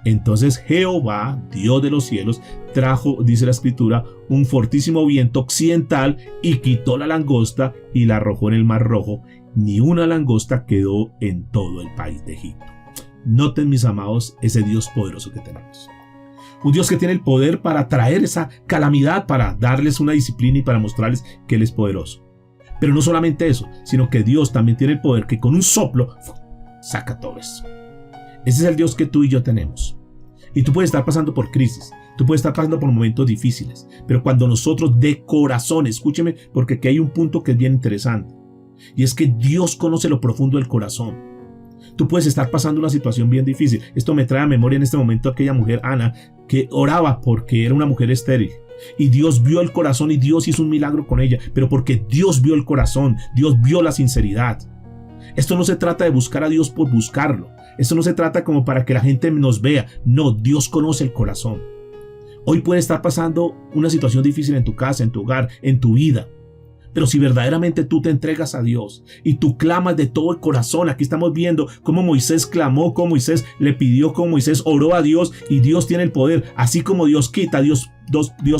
Entonces Jehová, Dios de los cielos, trajo, dice la escritura, un fortísimo viento occidental y quitó la langosta y la arrojó en el mar Rojo. Ni una langosta quedó en todo el país de Egipto. Noten, mis amados, ese Dios poderoso que tenemos. Un Dios que tiene el poder para traer esa calamidad, para darles una disciplina y para mostrarles que Él es poderoso. Pero no solamente eso, sino que Dios también tiene el poder que con un soplo saca todo eso. Ese es el Dios que tú y yo tenemos. Y tú puedes estar pasando por crisis, tú puedes estar pasando por momentos difíciles, pero cuando nosotros de corazón, escúcheme, porque aquí hay un punto que es bien interesante, y es que Dios conoce lo profundo del corazón. Tú puedes estar pasando una situación bien difícil. Esto me trae a memoria en este momento aquella mujer, Ana, que oraba porque era una mujer estéril. Y Dios vio el corazón y Dios hizo un milagro con ella. Pero porque Dios vio el corazón, Dios vio la sinceridad. Esto no se trata de buscar a Dios por buscarlo. Esto no se trata como para que la gente nos vea. No, Dios conoce el corazón. Hoy puede estar pasando una situación difícil en tu casa, en tu hogar, en tu vida. Pero si verdaderamente tú te entregas a Dios y tú clamas de todo el corazón, aquí estamos viendo cómo Moisés clamó, cómo Moisés le pidió, cómo Moisés oró a Dios, y Dios tiene el poder. Así como Dios quita, Dios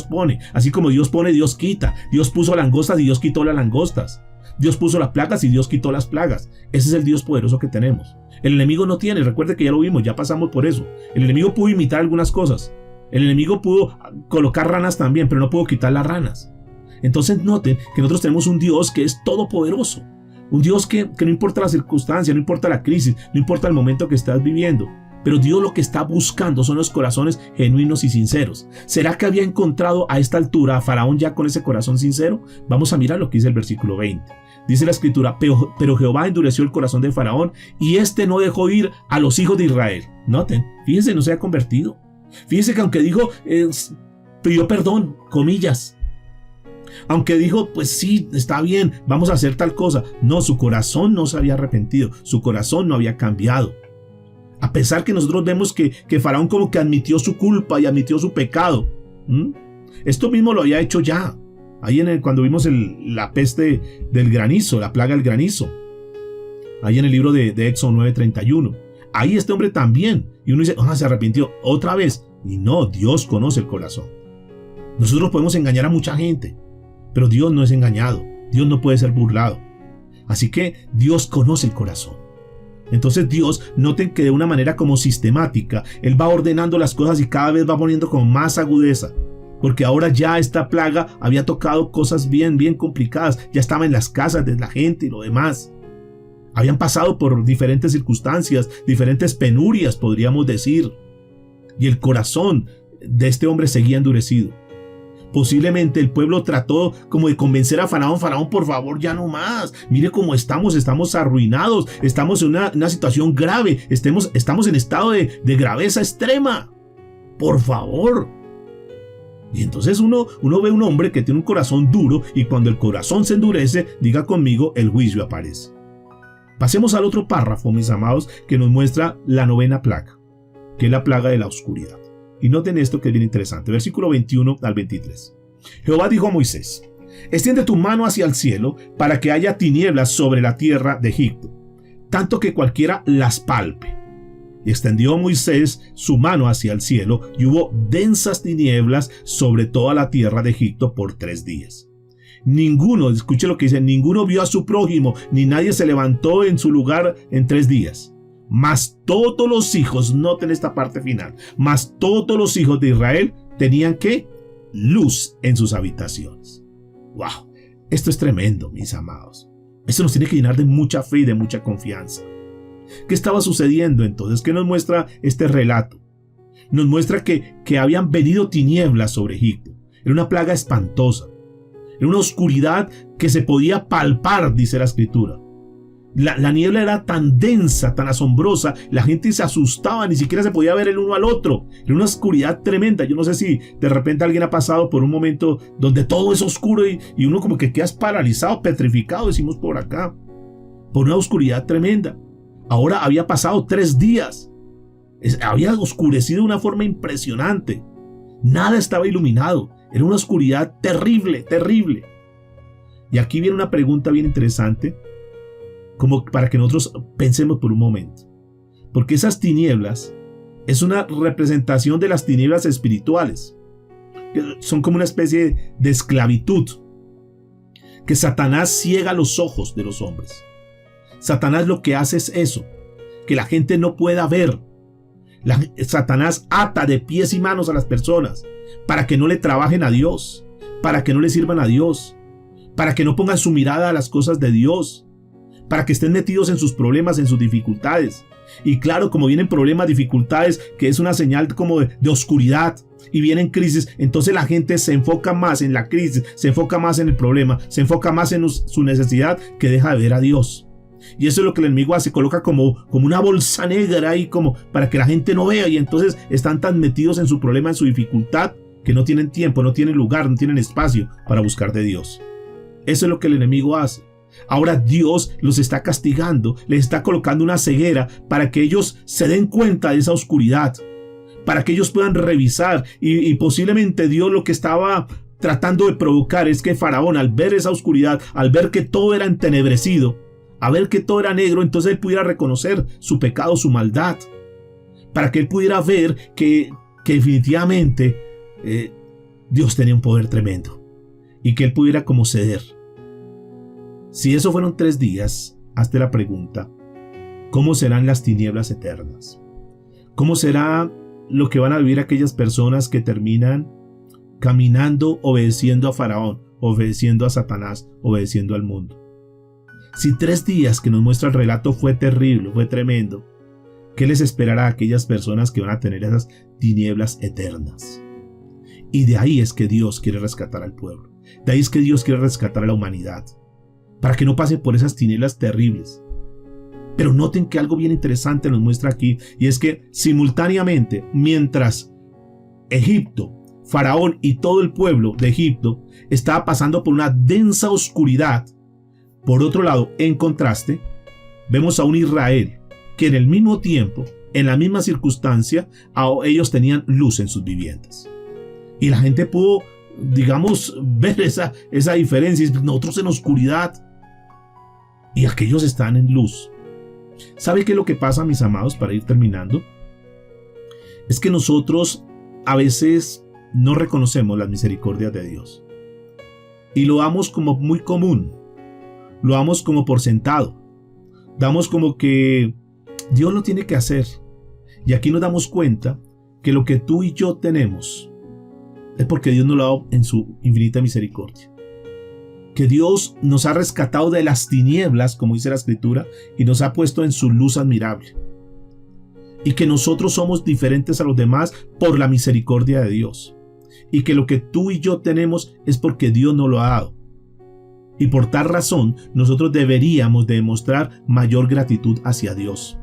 pone. Así como Dios pone, Dios quita. Dios puso langostas y Dios quitó las langostas. Dios puso las plagas y Dios quitó las plagas. Ese es el Dios poderoso que tenemos. El enemigo no tiene, recuerde que ya lo vimos, ya pasamos por eso. El enemigo pudo imitar algunas cosas. El enemigo pudo colocar ranas también, pero no pudo quitar las ranas. Entonces noten que nosotros tenemos un Dios que es todopoderoso. Un Dios que no importa la circunstancia, no importa la crisis, no importa el momento que estás viviendo. Pero Dios lo que está buscando son los corazones genuinos y sinceros. ¿Será que había encontrado a esta altura a Faraón ya con ese corazón sincero? Vamos a mirar lo que dice el versículo 20. Dice la escritura: pero Jehová endureció el corazón de Faraón y éste no dejó ir a los hijos de Israel. Noten, fíjense, no se ha convertido. Fíjense que aunque dijo, pidió perdón, comillas. Aunque dijo, pues sí, está bien, vamos a hacer tal cosa. No, su corazón no se había arrepentido, su corazón no había cambiado. A pesar que nosotros vemos que Faraón como que admitió su culpa y admitió su pecado. Esto mismo lo había hecho ya. Ahí cuando vimos la peste del granizo, la plaga del granizo. Ahí en el libro de Éxodo 9:31. Ahí este hombre también. Y uno dice, se arrepintió otra vez. Y no, Dios conoce el corazón. Nosotros podemos engañar a mucha gente, pero Dios no es engañado. Dios no puede ser burlado. Así que Dios conoce el corazón. Entonces Dios, noten que de una manera como sistemática, Él va ordenando las cosas y cada vez va poniendo con más agudeza. Porque ahora ya esta plaga había tocado cosas bien complicadas. Ya estaba en las casas de la gente y lo demás. Habían pasado por diferentes circunstancias, diferentes penurias, podríamos decir. Y el corazón de este hombre seguía endurecido. Posiblemente el pueblo trató como de convencer a Faraón: Faraón, por favor, ya no más. Mire cómo estamos arruinados, estamos en una situación grave, estamos en estado de graveza extrema. Por favor. Y entonces uno ve un hombre que tiene un corazón duro, y cuando el corazón se endurece, diga conmigo, el juicio aparece. Pasemos al otro párrafo, mis amados, que nos muestra la 9ª plaga, que es la plaga de la oscuridad. Y noten esto, que es bien interesante. Versículo 21 al 23. Jehová dijo a Moisés: extiende tu mano hacia el cielo para que haya tinieblas sobre la tierra de Egipto, tanto que cualquiera las palpe. Y extendió Moisés su mano hacia el cielo, y hubo densas tinieblas sobre toda la tierra de Egipto por 3 días. Ninguno, escuche lo que dice, ninguno vio a su prójimo, ni nadie se levantó en su lugar en 3 días. Mas todos los hijos, noten esta parte final, mas todos los hijos de Israel tenían ¿qué? Luz en sus habitaciones. ¡Wow! Esto es tremendo, mis amados. Esto nos tiene que llenar de mucha fe y de mucha confianza. ¿Qué estaba sucediendo entonces? ¿Qué nos muestra este relato? Nos muestra que habían venido tinieblas sobre Egipto. Era una plaga espantosa. Era una oscuridad que se podía palpar, dice la Escritura. La niebla era tan densa, tan asombrosa, la gente se asustaba, ni siquiera se podía ver el uno al otro. Era una oscuridad tremenda. Yo no sé si de repente alguien ha pasado por un momento donde todo es oscuro y uno como que quedas paralizado, petrificado, decimos por acá, por una oscuridad tremenda. Ahora había pasado 3 días. Había oscurecido de una forma impresionante. Nada estaba iluminado. Era una oscuridad terrible, terrible. Y aquí viene una pregunta bien interesante, como para que nosotros pensemos por un momento. Porque esas tinieblas es una representación de las tinieblas espirituales, que son como una especie de esclavitud, que Satanás ciega los ojos de los hombres. Satanás lo que hace es eso, que la gente no pueda ver. Satanás ata de pies y manos a las personas para que no le trabajen a Dios, para que no le sirvan a Dios, para que no pongan su mirada a las cosas de Dios, para que estén metidos en sus problemas, en sus dificultades. Y claro, como vienen problemas, dificultades, que es una señal como de oscuridad, y vienen crisis, entonces la gente se enfoca más en la crisis, se enfoca más en el problema, se enfoca más en su necesidad, que deja de ver a Dios. Y eso es lo que el enemigo hace, coloca como una bolsa negra ahí, como para que la gente no vea, y entonces están tan metidos en su problema, en su dificultad, que no tienen tiempo, no tienen lugar, no tienen espacio para buscar de Dios. Eso es lo que el enemigo hace. Ahora Dios los está castigando, les está colocando una ceguera para que ellos se den cuenta de esa oscuridad, para que ellos puedan revisar, y posiblemente Dios lo que estaba tratando de provocar es que Faraón, al ver esa oscuridad, al ver que todo era entenebrecido, a ver que todo era negro, entonces él pudiera reconocer su pecado, su maldad, para que él pudiera ver que definitivamente Dios tenía un poder tremendo, y que él pudiera como ceder. Si eso fueron 3 días, hazte la pregunta: ¿cómo serán las tinieblas eternas? ¿Cómo será lo que van a vivir aquellas personas que terminan caminando obedeciendo a Faraón, obedeciendo a Satanás, obedeciendo al mundo? Si 3 días que nos muestra el relato fue terrible, fue tremendo, ¿qué les esperará a aquellas personas que van a tener esas tinieblas eternas? Y de ahí es que Dios quiere rescatar al pueblo. De ahí es que Dios quiere rescatar a la humanidad, para que no pasen por esas tinieblas terribles. Pero noten que algo bien interesante nos muestra aquí, y es que simultáneamente, mientras Egipto, Faraón y todo el pueblo de Egipto estaba pasando por una densa oscuridad, por otro lado, en contraste, vemos a un Israel que en el mismo tiempo, en la misma circunstancia, ellos tenían luz en sus viviendas. Y la gente pudo, digamos, ver esa diferencia. Nosotros en oscuridad y aquellos están en luz. ¿Sabe qué es lo que pasa, mis amados, para ir terminando? Es que nosotros a veces no reconocemos las misericordias de Dios y lo damos como muy común, lo damos como por sentado, damos como que Dios lo tiene que hacer. Y aquí nos damos cuenta que lo que tú y yo tenemos es porque Dios nos lo ha dado en su infinita misericordia. Que Dios nos ha rescatado de las tinieblas, como dice la Escritura, y nos ha puesto en su luz admirable. Y que nosotros somos diferentes a los demás por la misericordia de Dios. y que lo que tú y yo tenemos es porque Dios nos lo ha dado. Y por tal razón, nosotros deberíamos demostrar mayor gratitud hacia Dios.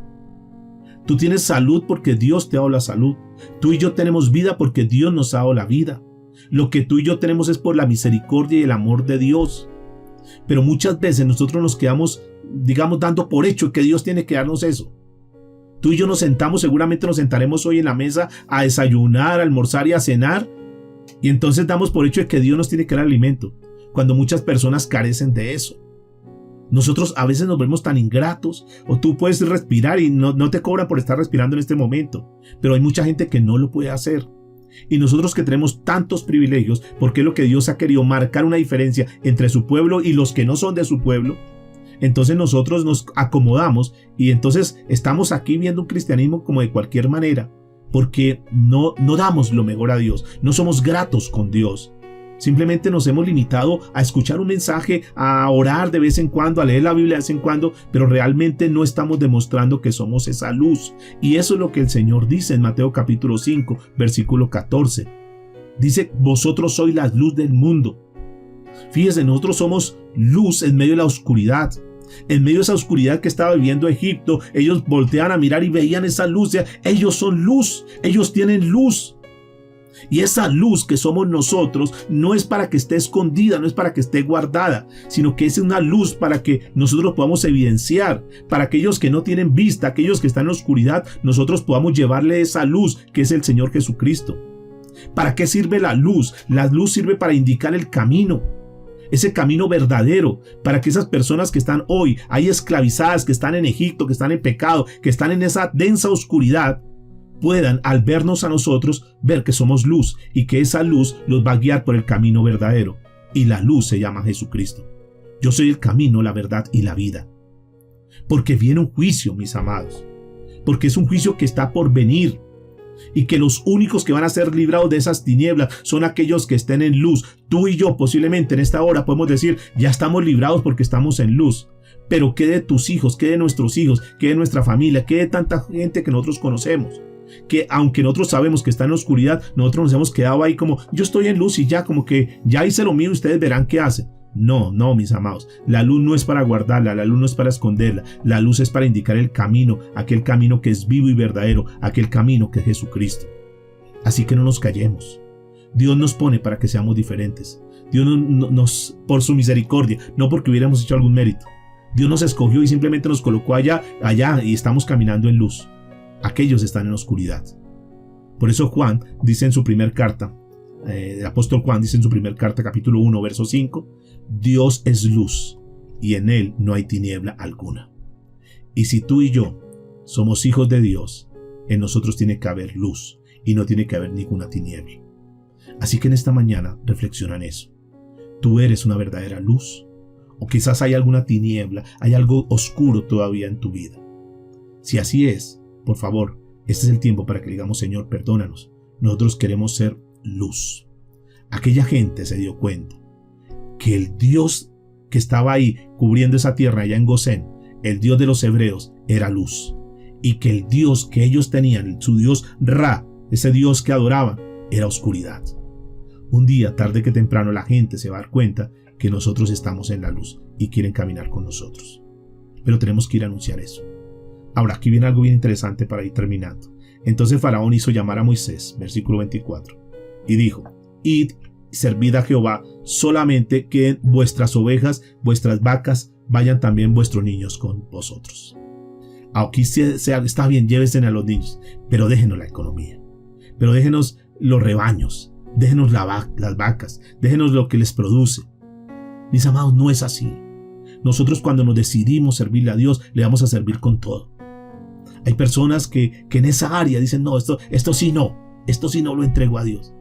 Tú tienes salud porque Dios te ha dado la salud. Tú y yo tenemos vida porque Dios nos ha dado la vida. Lo que tú y yo tenemos es por la misericordia y el amor de Dios. Pero muchas veces nosotros nos quedamos, dando por hecho que Dios tiene que darnos eso. Tú y yo nos sentamos, seguramente nos sentaremos hoy en la mesa a desayunar, a almorzar y a cenar. Y entonces damos por hecho de que Dios nos tiene que dar alimento, cuando muchas personas carecen de eso. Nosotros a veces nos vemos tan ingratos, o tú puedes respirar y no te cobran por estar respirando en este momento, pero hay mucha gente que no lo puede hacer. Y nosotros que tenemos tantos privilegios, porque es lo que Dios ha querido marcar una diferencia entre su pueblo y los que no son de su pueblo, entonces nosotros nos acomodamos y entonces estamos aquí viendo un cristianismo como de cualquier manera, porque no damos lo mejor a Dios, no somos gratos con Dios. Simplemente nos hemos limitado a escuchar un mensaje, a orar de vez en cuando, a leer la Biblia de vez en cuando, pero realmente no estamos demostrando que somos esa luz. Y eso es lo que el Señor dice en Mateo capítulo 5, versículo 14. Dice, vosotros sois la luz del mundo. Fíjense, nosotros somos luz en medio de la oscuridad. En medio de esa oscuridad que estaba viviendo Egipto, ellos volteaban a mirar y veían esa luz. Ellos son luz, ellos tienen luz. Y esa luz que somos nosotros no es para que esté escondida, no es para que esté guardada, sino que es una luz para que nosotros podamos evidenciar, para aquellos que no tienen vista, aquellos que están en la oscuridad, nosotros podamos llevarle esa luz que es el Señor Jesucristo. ¿Para qué sirve la luz? La luz sirve para indicar el camino, ese camino verdadero, para que esas personas que están hoy ahí esclavizadas, que están en Egipto, que están en pecado, que están en esa densa oscuridad, puedan, al vernos a nosotros, ver que somos luz y que esa luz los va a guiar por el camino verdadero. Y la luz se llama Jesucristo. Yo soy el camino, la verdad y la vida. Porque viene un juicio, mis amados. Porque es un juicio que está por venir. Y que los únicos que van a ser librados de esas tinieblas son aquellos que estén en luz. Tú y yo posiblemente en esta hora podemos decir, ya estamos librados porque estamos en luz. Pero ¿qué de tus hijos? ¿Qué de nuestros hijos? ¿Qué de nuestra familia? ¿Qué de tanta gente que nosotros conocemos? Que aunque nosotros sabemos que está en la oscuridad, nosotros nos hemos quedado ahí como, yo estoy en luz y ya, como que ya hice lo mío y ustedes verán qué hacen. No, mis amados, la luz no es para guardarla, la luz no es para esconderla, la luz es para indicar el camino, aquel camino que es vivo y verdadero, aquel camino que es Jesucristo. Así que no nos callemos. Dios nos pone para que seamos diferentes. Dios nos por su misericordia, no porque hubiéramos hecho algún mérito. Dios nos escogió y simplemente nos colocó allá y estamos caminando en luz. Aquellos están en oscuridad. Por eso Juan dice en su primer carta, el apóstol Juan dice en su primer carta, capítulo 1, verso 5, Dios es luz y en él no hay tiniebla alguna. Y si tú y yo somos hijos de Dios, en nosotros tiene que haber luz y no tiene que haber ninguna tiniebla. Así que en esta mañana reflexiona en eso. ¿Tú eres una verdadera luz? ¿O quizás hay alguna tiniebla, hay algo oscuro todavía en tu vida? Si así es, por favor, este es el tiempo para que digamos, Señor, perdónanos. Nosotros queremos ser luz. Aquella gente se dio cuenta que el Dios que estaba ahí cubriendo esa tierra allá en Gosén, el Dios de los hebreos, era luz. Y que el Dios que ellos tenían, su Dios Ra, ese Dios que adoraban, era oscuridad. Un día, tarde que temprano, la gente se va a dar cuenta que nosotros estamos en la luz y quieren caminar con nosotros. Pero tenemos que ir a anunciar eso. Ahora, aquí viene algo bien interesante para ir terminando. Entonces Faraón hizo llamar a Moisés, versículo 24, y dijo, id, servid a Jehová, solamente que vuestras ovejas, vuestras vacas, vayan también vuestros niños con vosotros. Aquí está bien, llévense a los niños, pero déjenos la economía, pero déjenos los rebaños, déjenos las vacas, déjenos lo que les produce. Mis amados, no es así. Nosotros cuando nos decidimos servirle a Dios, le vamos a servir con todo. Hay personas que en esa área dicen, no, esto sí no lo entrego a Dios.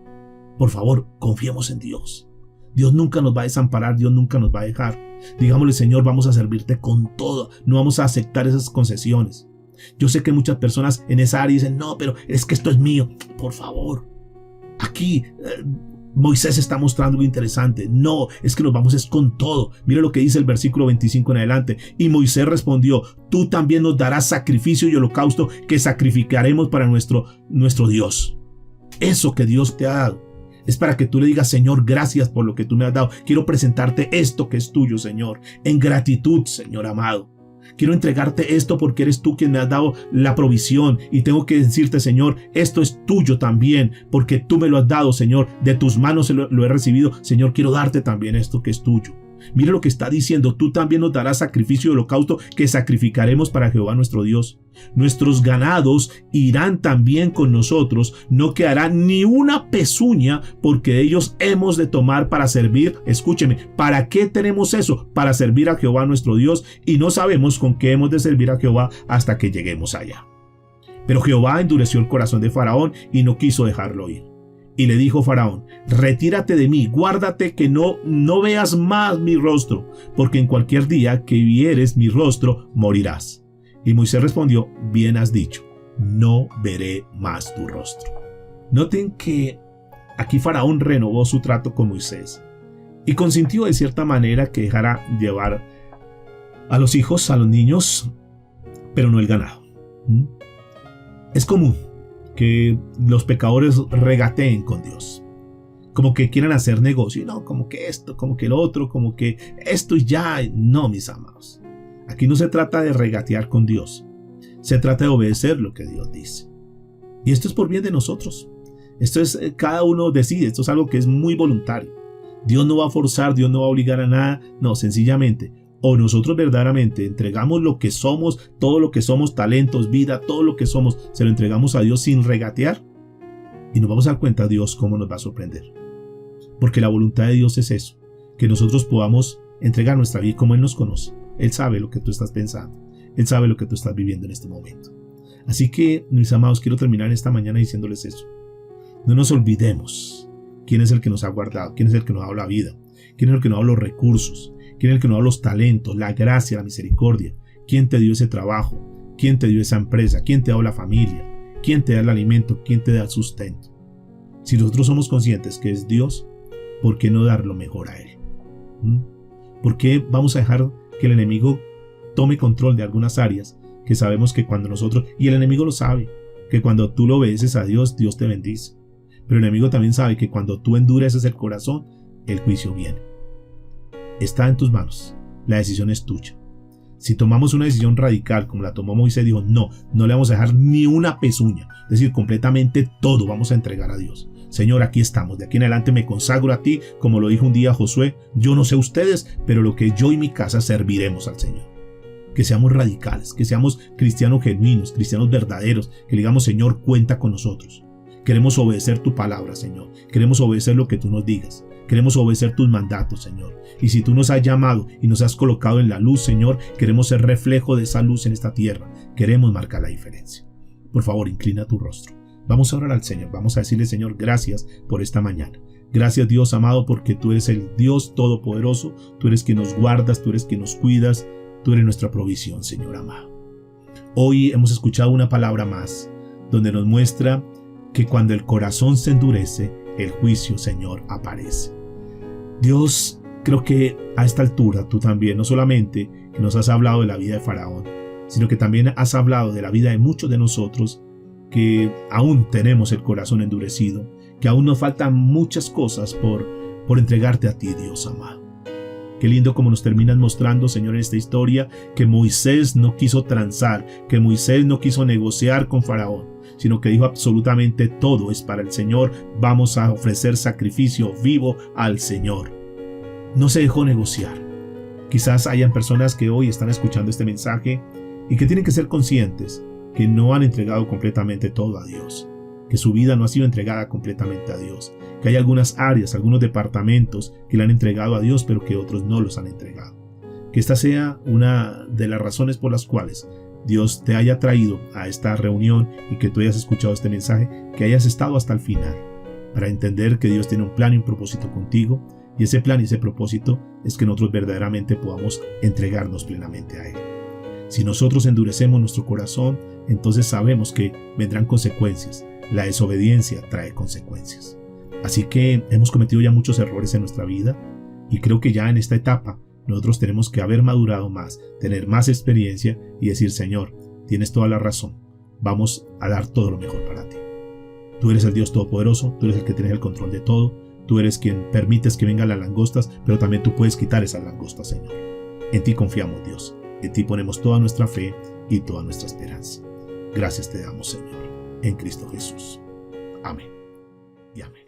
Por favor, confiemos en Dios. Dios nunca nos va a desamparar, Dios nunca nos va a dejar. Digámosle, Señor, vamos a servirte con todo, no vamos a aceptar esas concesiones. Yo sé que muchas personas en esa área dicen, no, pero es que esto es mío. Por favor, aquí Moisés está mostrando algo interesante. No, es que nos vamos es con todo. Mira lo que dice el versículo 25 en adelante. Y Moisés respondió, tú también nos darás sacrificio y holocausto que sacrificaremos para nuestro Dios. Eso que Dios te ha dado, Es para que tú le digas, Señor, gracias por lo que tú me has dado. Quiero presentarte esto que es tuyo, Señor, en gratitud, Señor amado. Quiero entregarte esto porque eres tú quien me has dado la provisión y tengo que decirte, Señor, esto es tuyo también porque tú me lo has dado, Señor. De tus manos lo he recibido. Señor, quiero darte también esto que es tuyo. Mire lo que está diciendo, tú también nos darás sacrificio y holocausto que sacrificaremos para Jehová nuestro Dios. Nuestros ganados irán también con nosotros, no quedará ni una pezuña, porque de ellos hemos de tomar para servir. Escúcheme, ¿para qué tenemos eso? Para servir a Jehová nuestro Dios, y no sabemos con qué hemos de servir a Jehová hasta que lleguemos allá. Pero Jehová endureció el corazón de Faraón y no quiso dejarlo ir. Y le dijo Faraón, retírate de mí, guárdate que no veas más mi rostro, porque en cualquier día que vieres mi rostro, morirás. Y Moisés respondió, bien has dicho, no veré más tu rostro. Noten que aquí Faraón renovó su trato con Moisés y consintió de cierta manera que dejara llevar a los hijos, a los niños, pero no el ganado. Es común que los pecadores regateen con Dios, como que quieran hacer negocio, no, como que esto, como que lo otro, como que esto y ya. No, mis amados, aquí no se trata de regatear con Dios, se trata de obedecer lo que Dios dice, y esto es por bien de nosotros. Esto es, cada uno decide, esto es algo que es muy voluntario. Dios no va a forzar, Dios no va a obligar a nada, no, sencillamente o nosotros verdaderamente entregamos lo que somos, todo lo que somos, talentos, vida, todo lo que somos, se lo entregamos a Dios sin regatear, y nos vamos a dar cuenta Dios cómo nos va a sorprender. Porque la voluntad de Dios es eso, que nosotros podamos entregar nuestra vida como Él nos conoce. Él sabe lo que tú estás pensando, Él sabe lo que tú estás viviendo en este momento. Así que, mis amados, quiero terminar esta mañana diciéndoles eso. No nos olvidemos quién es el que nos ha guardado, quién es el que nos ha dado la vida, quién es el que nos ha dado los recursos, quién es el que nos ha dado los talentos, la gracia, la misericordia, quién te dio ese trabajo, quién te dio esa empresa, quién te ha dado la familia, quién te da el alimento, quién te da el sustento. Si nosotros somos conscientes que es Dios, ¿por qué no dar lo mejor a Él? ¿Por qué vamos a dejar que el enemigo tome control de algunas áreas que sabemos que cuando nosotros, y el enemigo lo sabe, que cuando tú lo obedeces a Dios, Dios te bendice? Pero el enemigo también sabe que cuando tú endureces el corazón, el juicio viene. Está en tus manos, la decisión es tuya. Si tomamos una decisión radical como la tomó Moisés, dijo, no le vamos a dejar ni una pezuña, es decir, completamente todo vamos a entregar a Dios. Señor, aquí estamos, de aquí en adelante me consagro a ti, como lo dijo un día Josué, yo no sé ustedes, pero lo que yo y mi casa serviremos al Señor. Que seamos radicales, que seamos cristianos genuinos, cristianos verdaderos, que le digamos, Señor, cuenta con nosotros. Queremos obedecer tu palabra, Señor, queremos obedecer lo que tú nos digas. Queremos obedecer tus mandatos, Señor. Y si tú nos has llamado y nos has colocado en la luz, Señor, queremos ser reflejo de esa luz en esta tierra. Queremos marcar la diferencia. Por favor, inclina tu rostro. Vamos a orar al Señor. Vamos a decirle, Señor, gracias por esta mañana. Gracias, Dios amado, porque tú eres el Dios todopoderoso. Tú eres quien nos guardas, tú eres quien nos cuidas. Tú eres nuestra provisión, Señor amado. Hoy hemos escuchado una palabra más, donde nos muestra que cuando el corazón se endurece, el juicio, Señor, aparece. Dios, creo que a esta altura tú también, no solamente nos has hablado de la vida de Faraón, sino que también has hablado de la vida de muchos de nosotros que aún tenemos el corazón endurecido, que aún nos faltan muchas cosas por entregarte a ti, Dios amado. Qué lindo como nos terminas mostrando, Señor, en esta historia, que Moisés no quiso transar, que Moisés no quiso negociar con Faraón, sino que dijo absolutamente todo es para el Señor, vamos a ofrecer sacrificio vivo al Señor. No se dejó negociar. Quizás hayan personas que hoy están escuchando este mensaje y que tienen que ser conscientes que no han entregado completamente todo a Dios, que su vida no ha sido entregada completamente a Dios, que hay algunas áreas, algunos departamentos que le han entregado a Dios, pero que otros no los han entregado. Que esta sea una de las razones por las cuales Dios te haya traído a esta reunión y que tú hayas escuchado este mensaje, que hayas estado hasta el final, para entender que Dios tiene un plan y un propósito contigo, y ese plan y ese propósito es que nosotros verdaderamente podamos entregarnos plenamente a Él. Si nosotros endurecemos nuestro corazón, entonces sabemos que vendrán consecuencias. La desobediencia trae consecuencias. Así que hemos cometido ya muchos errores en nuestra vida y creo que ya en esta etapa nosotros tenemos que haber madurado más, tener más experiencia y decir, Señor, tienes toda la razón, vamos a dar todo lo mejor para ti. Tú eres el Dios Todopoderoso, tú eres el que tienes el control de todo, tú eres quien permites que vengan las langostas, pero también tú puedes quitar esas langostas, Señor. En ti confiamos, Dios, en ti ponemos toda nuestra fe y toda nuestra esperanza. Gracias te damos, Señor, en Cristo Jesús. Amén y amén.